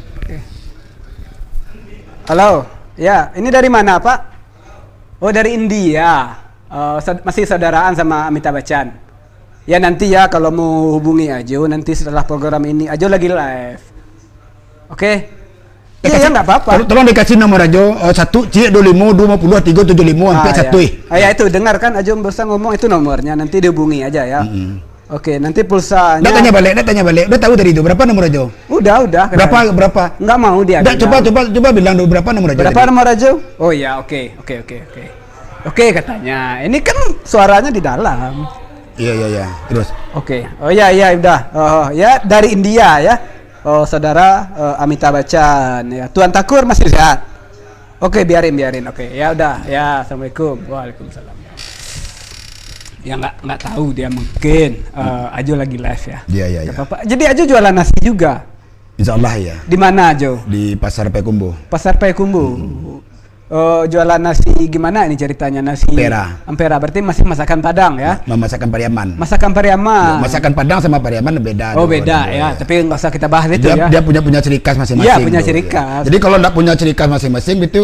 Halo. Ya, ini dari mana, Pak? Oh, dari India. Masih saudaraan sama Amitabh Bachchan. Ya nanti ya kalau mau hubungi Ajo nanti setelah program ini Ajo lagi live. Oke? Iya, nggak apa-apa. Tolong dikasih nomor Ajo 1 C25 250 375 sampai 1 ya itu dengar kan Ajo berusaha ngomong itu nomornya nanti dihubungi aja ya. Oke, nanti pulsanya. Dia tanya balik. Udah tahu tadi itu berapa nomor Ajo? Udah. Berapa? Nggak mau dia. Coba bilang dulu berapa nomor Ajo. Berapa nomor Ajo? Oh ya, oke. Oke, katanya. Ini kan suaranya di dalam. Iya. Terus. Oke. Oh iya udah. Oh ya dari India ya. saudara Amitabh Bachchan ya. Tuan Takur masih sehat? Oke, biarin. Oke, ya udah. Ya, assalamualaikum. Waalaikumsalam. Ya nggak tahu dia mungkin Ajo lagi live ya. Iya. Apa-apa. Jadi Ajo jualan nasi juga. Insya Allah ya. Di mana Ajo? Di Pasar Payakumbuh. Pasar Payakumbuh. Jualan nasi gimana ini ceritanya? Nasi Ampera. Berarti masih masakan Padang ya? Masakan Pariaman. Masakan Pariaman. Masakan Padang sama Pariaman beda. Oh beda ya. Tapi nggak usah kita bahas itu ya. Dia punya ciri khas masing-masing. Iya punya ciri khas. Jadi kalau nggak punya ciri khas masing-masing itu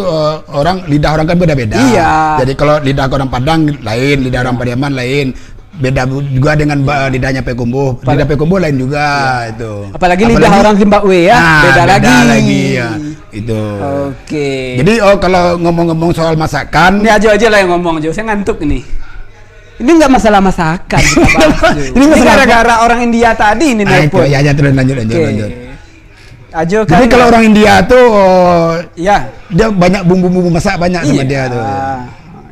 lidah orang kan beda-beda. Iya. Jadi kalau lidah orang Padang lain, lidah orang Pariaman lain. Beda juga dengan lidahnya Payakumbuh. Lidah Payakumbuh lain juga itu. Apalagi lidah orang Zimbabwe ya. Beda lagi ya. Itu. Oke. Jadi kalau ngomong-ngomong soal masakan, ini aja lah yang ngomong Jo. Saya ngantuk ini. Ini nggak masalah masakan kita bahas, ini gara-gara orang India tadi ini nelpon. Ya terus lanjut. Ajo kan. Jadi kalau orang India tuh ya dia banyak bumbu-bumbu masak banyak sama dia tuh.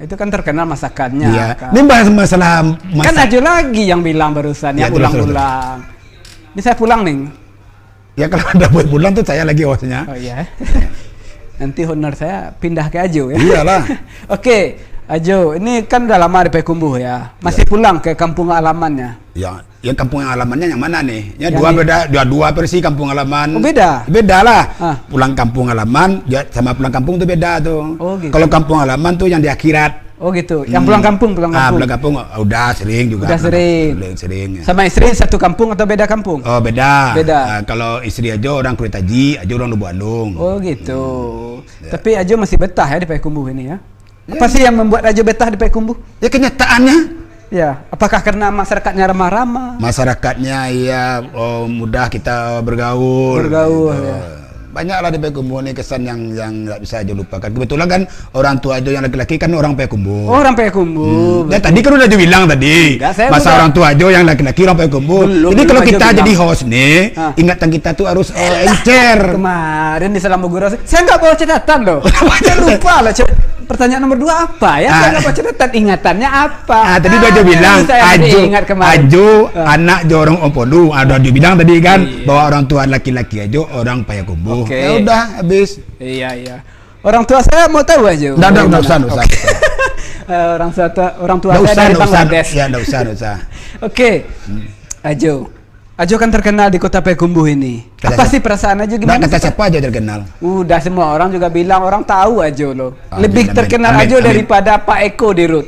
Itu kan terkenal masakannya. Iya. Kan. Ini bahas masalah masak. Kan Ajo lagi yang bilang barusan yang ulang-ulang. Ini saya pulang nih. Ya kalau ada buat pulang tuh saya lagi hostnya. Oh iya. Nanti honor saya pindah ke Ajo ya. Iyalah. Oke, Ajo, ini kan udah lama di Payakumbuh ya. Masih pulang ke kampung halamannya. Ya, yang kampung halamannya yang mana nih? Ya yang dua versi kampung halaman. Oh beda. Beda lah. Pulang kampung halaman ya sama pulang kampung tuh beda tuh. Oh gitu. Kalau kampung halaman tuh yang di akhirat. Oh gitu. Yang pulang kampung. Pulang kampung udah sering juga. Udah sering. Sama istri satu kampung atau beda kampung? Oh beda. Beda. Kalau istri Ajo orang Kulit Haji, Ajo orang Lubuk Andung. Oh gitu. Ya. Tapi Ajo masih betah ya di Payakumbuh ini ya. Apa sih yang membuat Ajo betah di Payakumbuh? Ya kenyataannya. Ya, apakah karena masyarakatnya ramah-ramah? Masyarakatnya ya mudah kita bergaul. Ya. Banyaklah di Payakumbuh ini kesan yang nggak bisa aja lupakan. Kebetulan kan orang tua Ajo yang laki-laki kan orang Payakumbuh. Oh, orang Payakumbuh. Ya tadi kan udah bilang tadi. Masa orang tua Ajo yang laki-laki orang Payakumbuh. Jadi kalau kita jadi host nih, ingatan kita tuh harus encer. Kemarin di Salam Bogor, saya nggak bawa catatan loh. Saya lupa lah. Pertanyaan nomor 2 apa ya? Saya nggak bawa catatan, ingatannya apa? Tadi Ajo bilang Ajo anak jorong Opodu. Ada Ajo bilang tadi kan bahwa orang tua laki-laki Ajo orang Payakumbuh. Ya udah habis. Iya. Orang tua saya mau tahu aja. Enggak usah. Orang tua saya dari Bangladesh. Ya, enggak usah. Oke. Ajo kan terkenal di kota Payakumbuh ini. Apa sih perasaan Ajo gimana? Kata siapa aja terkenal? Udah semua orang juga bilang orang tahu Ajo loh. Lebih terkenal Ajo daripada Pak Eko di Rut.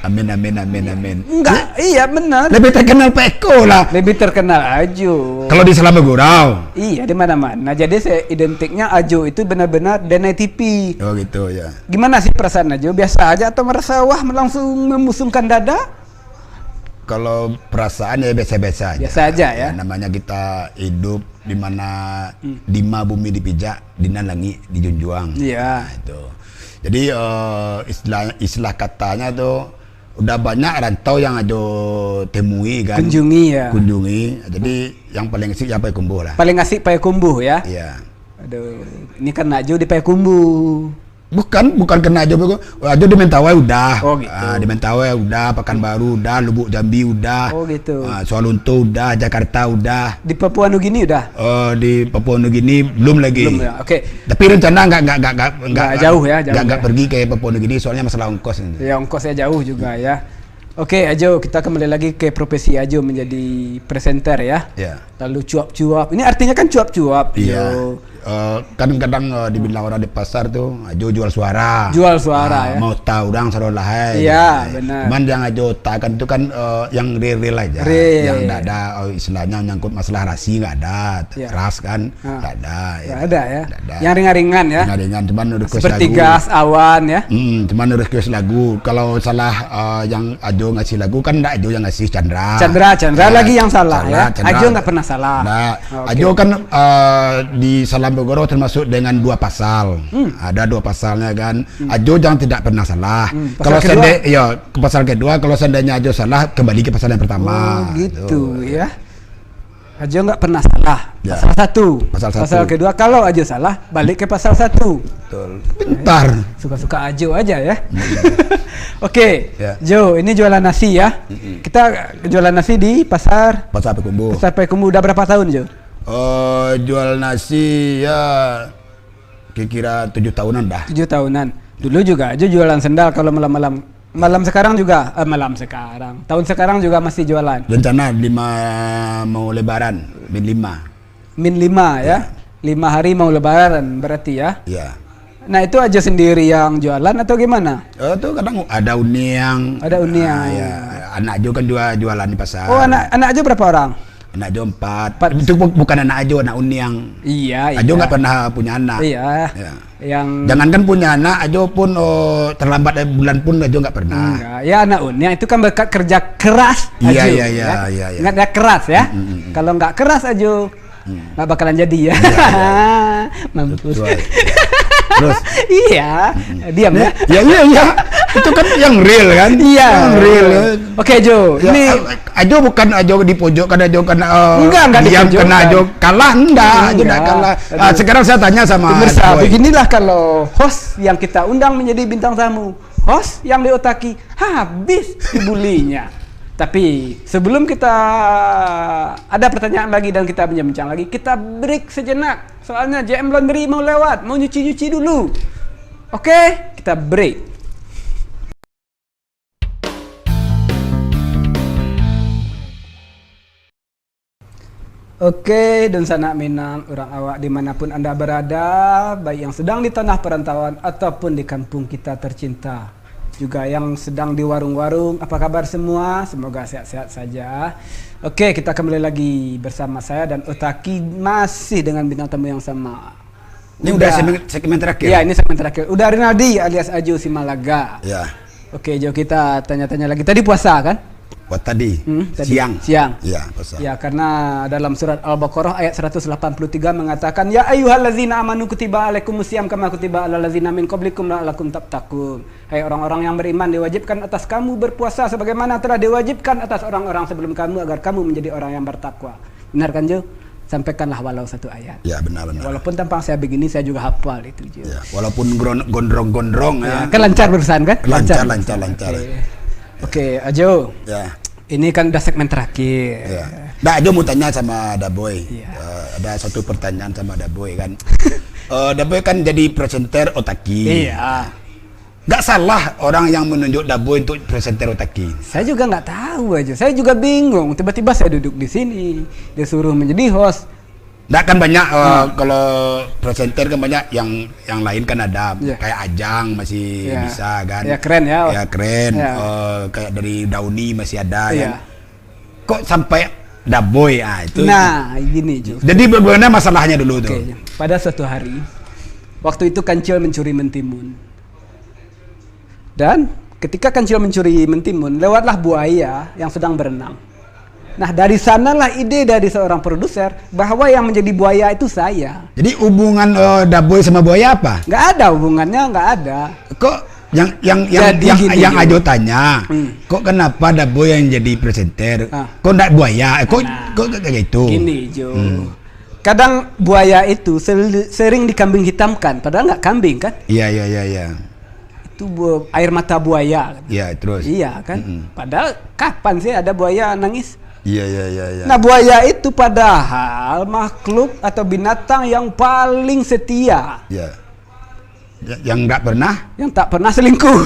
Amin. Enggak, iya benar. Lebih terkenal Pak Eko lah. Lebih terkenal Ajo. Kalau di Selama Gurau. Iya, di mana-mana. Jadi saya identiknya Ajo itu benar-benar Denai TV. Oh gitu ya. Gimana sih perasaan Ajo? Biasa aja atau merasa wah langsung memusungkan dada? Kalau perasaan ya biasa-biasa aja. Biasa aja ya. Namanya kita hidup di mana dima bumi dipijak, dina langit dijunjung. Iya. Nah, itu. Jadi istilah katanya tuh udah banyak rantau yang Ajo temui kan. Kunjungi. Jadi yang paling asik ya Payakumbuh lah. Paling asik Payakumbuh ya. Iya. Aduh, ini kan Ajo di Payakumbuh. Bukan kena Ajo di Mentawai udah. Oh gitu. Di Mentawai udah, Pekanbaru udah, Lubuk Jambi udah. Oh gitu. Soalunto udah, Jakarta udah. Di Papua Nugini udah? Di Papua Nugini belum lagi. Belum ya. Oke. Tapi rencana nggak jauh ya, nggak pergi ke Papua Nugini soalnya masalah ongkos. Ya ongkosnya jauh juga ya. Oke, Ajo, kita kembali lagi ke profesi Ajo menjadi presenter ya. Iya. Lalu cuap-cuap. Ini artinya kan cuap-cuap. Iya. Kadang-kadang dibilang orang di pasar tuh Ajo jual suara. Ya. Mau tahu orang salah lahai. Iya, benar. Cuman yang Ajo takkan itu kan yang real aja. Yang enggak ada istilahnya nyangkut masalah rasi enggak ada. Ras kan enggak ada. Enggak ada ya. Yang ringan-ringan ya. Ringan cuman request seperti lagu. gas awan ya. Cuman request lagu. Kalau salah yang Ajo ngasih lagu kan enggak Ajo yang ngasih Chandra lagi yang salah ya. Ajo enggak pernah salah. Nah, Ajo kan di Salam Bogor termasuk dengan 2 pasal. Ada 2 pasalnya kan. Ajo jangan tidak pernah salah. Kalau seandainya pasal kedua kalau seandainya Ajo salah kembali ke pasal yang pertama. Oh gitu ya. Ajo nggak pernah salah. Ya. Pasal kedua kalau Ajo salah balik ke pasal 1. Betul. Pintar. Suka-suka Ajo aja ya. Oke. Ya. Jo, ini jualan nasi ya. Kita jualan nasi di pasar Payakumbuh. Pasar Payakumbuh udah berapa tahun Jo? Jual nasi ya kira-kira 7 tahunan dah. 7 tahunan. Dulu juga aja jualan sendal kalau malam-malam. Malam sekarang juga, malam sekarang. Tahun sekarang juga masih jualan. Rencana 5 mau lebaran, Min 5 ya. 5 hari mau lebaran berarti ya. Ya. Nah, itu aja sendiri yang jualan atau gimana? Tuh kadang ada uniang. Ada uniang. Ya, anak Jo kan jualan di pasar. Oh, anak aja berapa orang? Anak Jo 4. Itu bukan anak Jo, anak uniang. Iya. Ajo nggak pernah punya anak. Iya. Ya. Yang Jangankan punya anak, Ajo pun terlambat bulan pun Ajo nggak pernah. enggak. Ya anak uniang itu kan berkat kerja keras Iya, Ajo, iya, ya. iya. Ingat ya keras ya. Kalau nggak keras Ajo nggak bakalan jadi ya. Mampus. Betul. Terus Iya, diam ya. iya. Itu kan yang real kan? Iya. Yang real. Oke Jo, Ya, ini Ajo bukan Ajo di pojok kan Ajo kena Enggak diam dipojokkan. kena Ajo kalah enggak, Ajo Enggak. enggak kalah. Aduh. Sekarang saya tanya sama pemirsa, Boy. beginilah kalau host yang kita undang menjadi bintang tamu, host yang diotaki habis dibulinya. Tapi sebelum kita ada pertanyaan lagi dan kita bincang-bincang lagi, kita break sejenak. Soalnya JM Laundry mau lewat, mau nyuci-nyuci dulu. Oke, kita break. Oke, dan sanak minang orang awak dimanapun Anda berada, baik yang sedang di tanah perantauan ataupun di kampung kita tercinta. Juga yang sedang di warung-warung, apa kabar semua? Semoga sehat-sehat saja. Oke, kita kembali lagi bersama saya dan Otaki masih dengan bintang tamu yang sama. Ini udah segmen terakhir. Ya, ini segmen terakhir. Udah Rinaldi alias Ajo Simalaga. Ya. Oke, Jo, kita tanya-tanya lagi. Tadi puasa kan? Buat tadi, Tadi. siang. Iya, puasa. Ya, karena dalam surat Al-Baqarah ayat 183 mengatakan, Ya ayyuhallazina amanu kutiba alaikumusiyam kama kutiba alal ladzina min qablikum la'allakum tattaqun. Hai orang-orang yang beriman, diwajibkan atas kamu berpuasa sebagaimana telah diwajibkan atas orang-orang sebelum kamu agar kamu menjadi orang yang bertakwa. Benar kan, Jo? Sampaikanlah walau satu ayat. Ya, benar. Walaupun tampang saya begini, saya juga hafal itu, Jo. Ya, walaupun gondrong-gondrong ya. Kan lancar berusaha kan? Lancar. Oke, Ajo. Ya. Ini kan udah segmen terakhir. Ya. Nah, Ajo mau tanya sama Daboy. Iya. Ada satu pertanyaan sama Daboy kan. Daboy kan jadi presenter Otaki. Iya. Nggak salah orang yang menunjuk Daboy untuk presenter Otaki. Saya juga nggak tahu aja. Saya juga bingung. Tiba-tiba saya duduk di sini, dia suruh menjadi host. Nggak kan banyak kalau presenter kan banyak yang lain kan ada kayak Ajang masih bisa kan. Ya keren ya. Ya keren. Ya. Kayak dari Dauni masih ada Iya. kan. Kok sampai Daboy itu. Nah, gini Jo. Jadi bagaimana masalahnya dulu tuh? Oke, pada suatu hari, waktu itu Kancil mencuri mentimun. Dan ketika Kancil mencuri mentimun, lewatlah buaya yang sedang berenang. Nah, dari sanalah ide dari seorang produser bahwa yang menjadi buaya itu saya. Jadi hubungan Daboy sama buaya apa? Nggak ada hubungannya, nggak ada. Kok yang Gini, Ajo tanya, kok kenapa Daboy yang jadi presenter? Kok enggak buaya? Kok kayak gitu? Gini Jo, kadang buaya itu sering dikambing hitamkan, padahal nggak kambing kan? Iya. Itu air mata buaya. Iya, terus. Iya kan? Padahal kapan sih ada buaya nangis? Iya. Nah, buaya itu padahal makhluk atau binatang yang paling setia. Iya. Yang nggak pernah? Yang tak pernah selingkuh.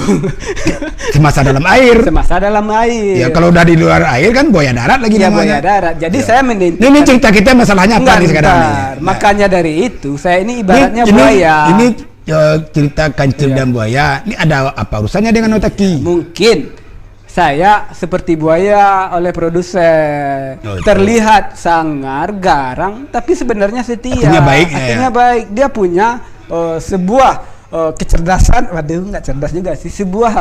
Semasa dalam air. Semasa dalam air. Ya kalau udah di luar air kan buaya darat lagi Ya, namanya. buaya darat. Jadi saya Ini cerita kita masalahnya apa nih sekarang nih? Makanya dari itu saya ini ibaratnya buaya. Ini cerita Kancil dan buaya. Ini ada apa urusannya dengan Otaki? Mungkin saya seperti buaya oleh produser, terlihat sangar, garang, tapi sebenarnya setia. Hatinya baik. Dia punya sebuah kecerdasan, waduh nggak cerdas juga sih, sebuah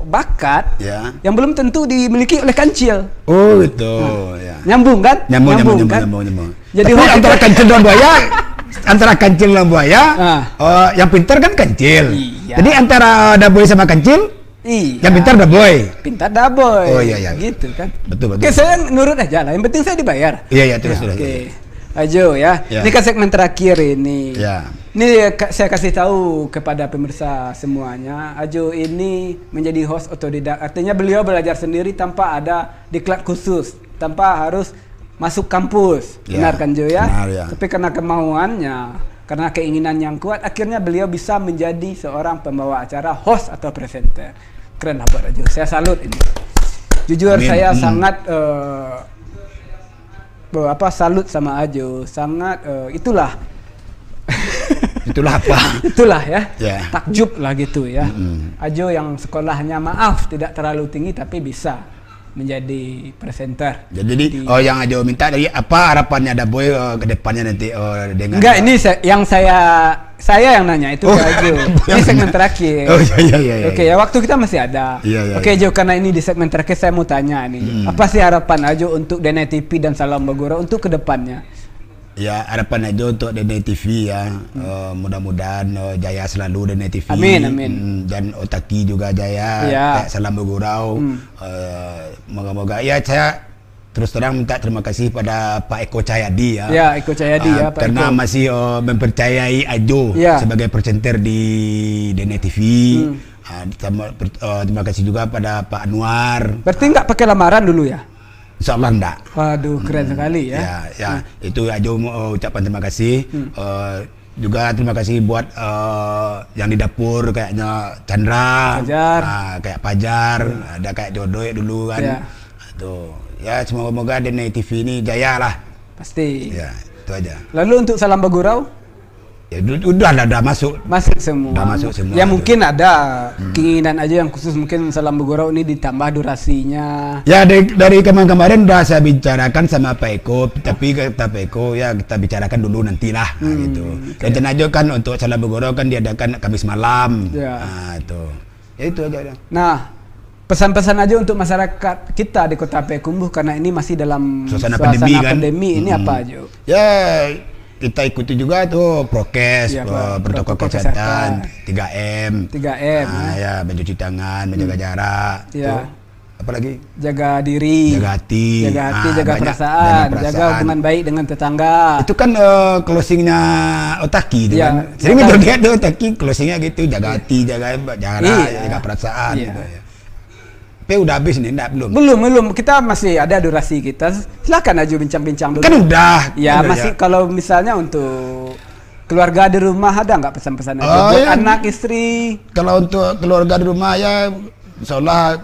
bakat yang belum tentu dimiliki oleh Kancil. Oh gitu. Nyambung kan? Nyambung. Jadi tapi antara Kancil dan buaya, yang pintar kan Kancil. Iya. Jadi antara Daboy sama Kancil, iya. yang pintar Daboy. Pintar Daboy. Oh iya. Gitu kan. Betul. Oke, saya nurut aja lah. Yang penting saya dibayar. Iya, terus. Oke. Ajo ya. Ini kan segmen terakhir ini. Ya. Ini saya kasih tahu kepada pemirsa semuanya. Ajo ini menjadi host otodidak. Artinya beliau belajar sendiri tanpa ada diklat khusus, tanpa harus masuk kampus, Ya, benar kan Jo ya? benar, ya. Tapi karena kemauannya, karena keinginan yang kuat, akhirnya beliau bisa menjadi seorang pembawa acara, host atau presenter. Keren lah buat Jo. Saya salut ini. Jujur Amin. saya sangat salut sama Ajo, sangat itulah Itulah apa? itulah ya, Ya. takjub lah gitu ya. Ajo yang sekolahnya maaf tidak terlalu tinggi tapi bisa menjadi presenter. Jadi yang Ajo minta dari apa harapannya ada boy ke depannya nanti dengan Enggak, ini saya yang nanya itu ke Ajo. Ini segmen terakhir. Oh iya. Oke, ya waktu kita masih ada. Iya, Oke Jo, karena ini di segmen terakhir saya mau tanya nih. Apa sih harapan Ajo untuk DNA TV dan Salam Bagura untuk kedepannya? Ya, harapan aja untuk DNI TV ya. Mudah-mudahan jaya selalu DNI TV. Amin. Dan Otaki juga jaya. Ya. Kayak Salam Begurau. Moga-moga ya saya terus terang minta terima kasih pada Pak Eko Cahyadi ya. Ya, Eko Cahyadi ya, Pak karena Eko. masih mempercayai Ajo Ya. sebagai presenter di DNI TV. Terima kasih juga pada Pak Anwar. Berarti nggak pakai lamaran dulu ya? Insyaallah enggak. Waduh, keren sekali ya. Ya, itu Ajo mau ucapan terima kasih. Juga terima kasih buat yang di dapur kayaknya Chandra, Fajar. kayak Pajar, ada kayak Dodoy dulu kan. Ya. Tuh, ya semoga DNI TV ini jaya lah. Pasti. Ya, itu aja. Lalu untuk Salam Bagurau? Ya udah masuk. Masuk semua. Udah masuk semua. Ya mungkin ada keinginan aja yang khusus, mungkin Salam Bagurau ini ditambah durasinya. Ya dari kemarin udah saya bicarakan sama Pak Eko, tapi kata Pak Eko ya kita bicarakan dulu nantilah gitu. Dan aja kan untuk Salam Begoro kan diadakan Kamis malam. Ya. Nah, itu. Ya itu aja. Nah, pesan-pesan aja untuk masyarakat kita di Kota Payakumbuh karena ini masih dalam Suasana pandemi kan. Ini apa aja? Ya kita ikuti juga tuh prokes, Ya, protokol kesehatan, 3M. 3M. Nah, ya mencuci tangan, menjaga jarak. Ya. Tuh. Apalagi Jaga diri, jaga hati, jaga perasaan, jaga hubungan baik dengan tetangga. Itu kan closingnya Otaki itu Iya, kan. Sering Otaki. lihat tuh Otaki closingnya gitu, jaga hati, jaga jarak, Iya. jaga perasaan Iya. gitu ya. Tapi udah habis nih, enggak belum? Belum, kita masih ada durasi kita. Silakan aja bincang-bincang dulu. Kan udah. Ya udah, masih kalau misalnya untuk keluarga di rumah ada nggak pesan-pesan aja Oh, buat iya. anak istri? Kalau untuk keluarga di rumah ya seolah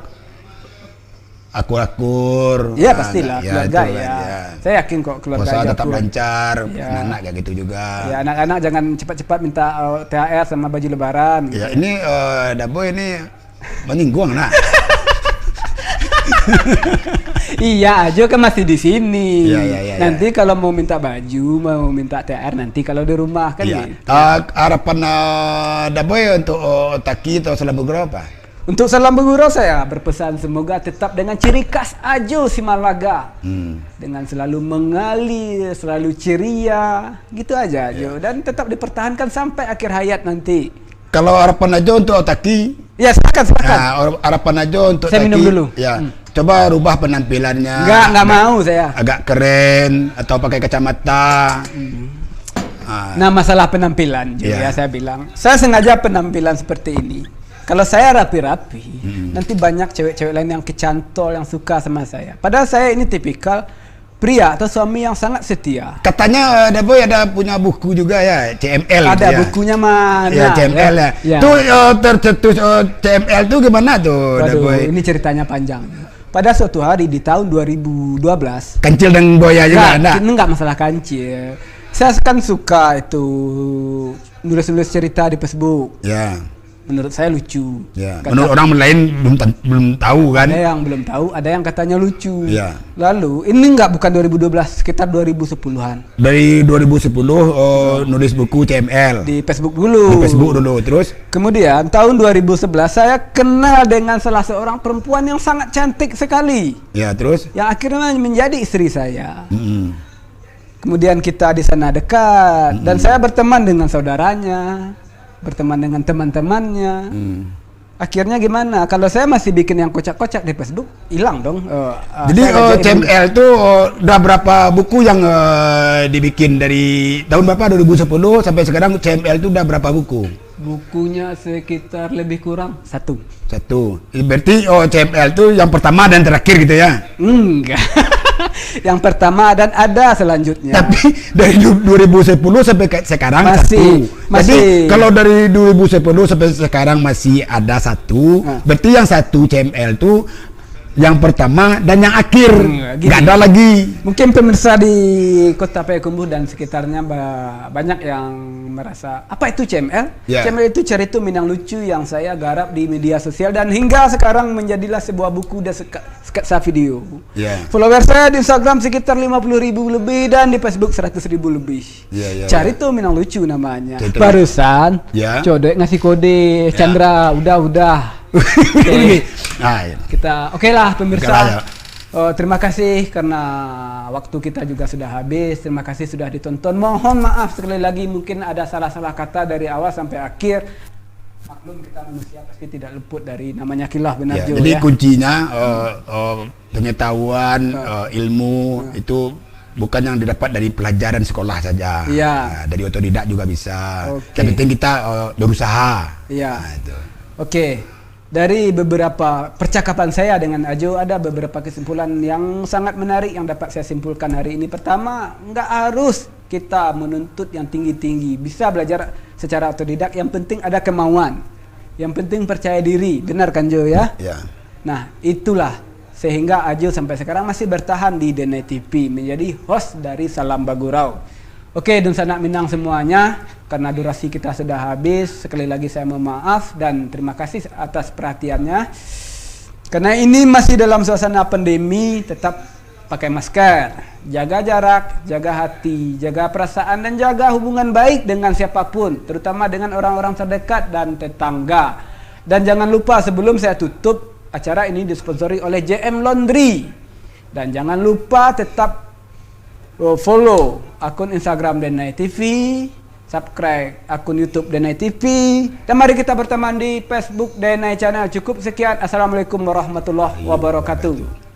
akur-akur. Iya pastilah keluarga itulah, ya. Saya yakin kok keluarga Puasa aja tetap kuat. lancar, Ya. anak kayak gitu juga. Ya anak-anak jangan cepat-cepat minta THR sama baju lebaran. Ya ini Daboy ini menyinggung nah. Iya, Ajo kan masih di sini. Iya. Nanti kalau mau minta baju, mau minta THR nanti kalau di rumah kan Iya. gitu. Harapan Daboy untuk Otaki atau Salam Begoro apa? Untuk Salam Beguro saya berpesan semoga tetap dengan ciri khas Ajo Simalaga. Dengan selalu mengalir, selalu ceria, gitu aja Ajo. Dan tetap dipertahankan sampai akhir hayat nanti. Kalau harapan aja untuk Otaki, Ya silakan. harapan aja untuk Saya Otaki, minum dulu. Ya, coba rubah penampilannya. Nggak mau saya. Agak keren atau pakai kacamata. Nah masalah penampilan Jo, Iya. ya saya bilang. Saya sengaja penampilan seperti ini. Kalau saya rapi-rapi, nanti banyak cewek-cewek lain yang kecantol, yang suka sama saya. Padahal saya ini tipikal pria atau suami yang sangat setia. Katanya Daboy ada punya buku juga ya, CML. Ada ya. bukunya mana? Ya, CML ya. Ya. Tuh tercetus CML tuh gimana tuh Waduh, Daboy? ini ceritanya panjang. Pada suatu hari di tahun 2012, Kancil dan Boya juga ada. ini nggak masalah kancil. Saya kan suka itu nulis-nulis cerita di Facebook. Ya. Menurut saya lucu. Ya. Kata- Menurut orang lain belum tahu kan? Ada yang belum tahu, ada yang katanya lucu. Iya. Lalu ini bukan 2012, sekitar 2010-an. Dari 2010 nulis buku CML Di Facebook dulu. di Facebook dulu, terus Kemudian tahun 2011 saya kenal dengan salah seorang perempuan yang sangat cantik sekali, ya terus. yang akhirnya menjadi istri saya. Mm-mm. Kemudian kita di sana dekat dan saya berteman dengan saudaranya, berteman dengan teman-temannya. Akhirnya gimana? Kalau saya masih bikin yang kocak-kocak di Facebook, hilang dong. Jadi saya ngerjain CML tuh udah berapa buku yang dibikin dari tahun berapa 2010 sampai sekarang CML tuh udah berapa buku? bukunya sekitar lebih kurang satu. Satu. Berarti CML tuh yang pertama dan terakhir gitu ya? Enggak. Yang pertama dan ada selanjutnya. Tapi dari 2010 sampai sekarang Masih. Jadi kalau dari 2010 sampai sekarang masih ada satu. Berarti yang satu CML tuh yang pertama dan yang akhir. Nggak ada lagi. Mungkin pemirsa di Kota Payakumbuh dan sekitarnya banyak yang merasa apa itu CML? Yeah. CML itu cerita Minang lucu yang saya garap di media sosial dan hingga sekarang menjadilah sebuah buku dan sketsa video. Yeah. Follower saya di Instagram sekitar 50.000 lebih dan di Facebook 100.000 lebih. Cari tuh Minang lucu namanya. Barusan Codek ngasih kode Chandra udah. Okay. Kita oke lah pemirsa. Terima kasih karena waktu kita juga sudah habis. Terima kasih sudah ditonton. Mohon maaf sekali lagi mungkin ada salah-salah kata dari awal sampai akhir. Maklum kita manusia pasti tidak luput dari namanya khilaf, benar juga. Jadi kuncinya pengetahuan, ilmu itu bukan yang didapat dari pelajaran sekolah saja. Nah, dari otodidak juga bisa. Yang penting kita berusaha. Oke. Dari beberapa percakapan saya dengan Ajo ada beberapa kesimpulan yang sangat menarik yang dapat saya simpulkan hari ini. Pertama, nggak harus kita menuntut yang tinggi-tinggi. Bisa belajar secara otodidak, yang penting ada kemauan. Yang penting percaya diri. Benar kan Jo ya? Nah, itulah sehingga Ajo sampai sekarang masih bertahan di Denai TV menjadi host dari Salam Bagurau. Oke, dan sanak Minang semuanya, karena durasi kita sudah habis. Sekali lagi saya mohon maaf dan terima kasih atas perhatiannya. Karena ini masih dalam suasana pandemi, tetap pakai masker, jaga jarak, jaga hati, jaga perasaan dan jaga hubungan baik dengan siapapun, terutama dengan orang-orang terdekat dan tetangga. Dan jangan lupa sebelum saya tutup, acara ini disponsori oleh JM Laundry. Dan jangan lupa tetap follow akun Instagram Denai TV, subscribe akun YouTube Denai TV, dan mari kita berteman di Facebook Denai Channel. Cukup sekian. Assalamualaikum warahmatullahi wabarakatuh.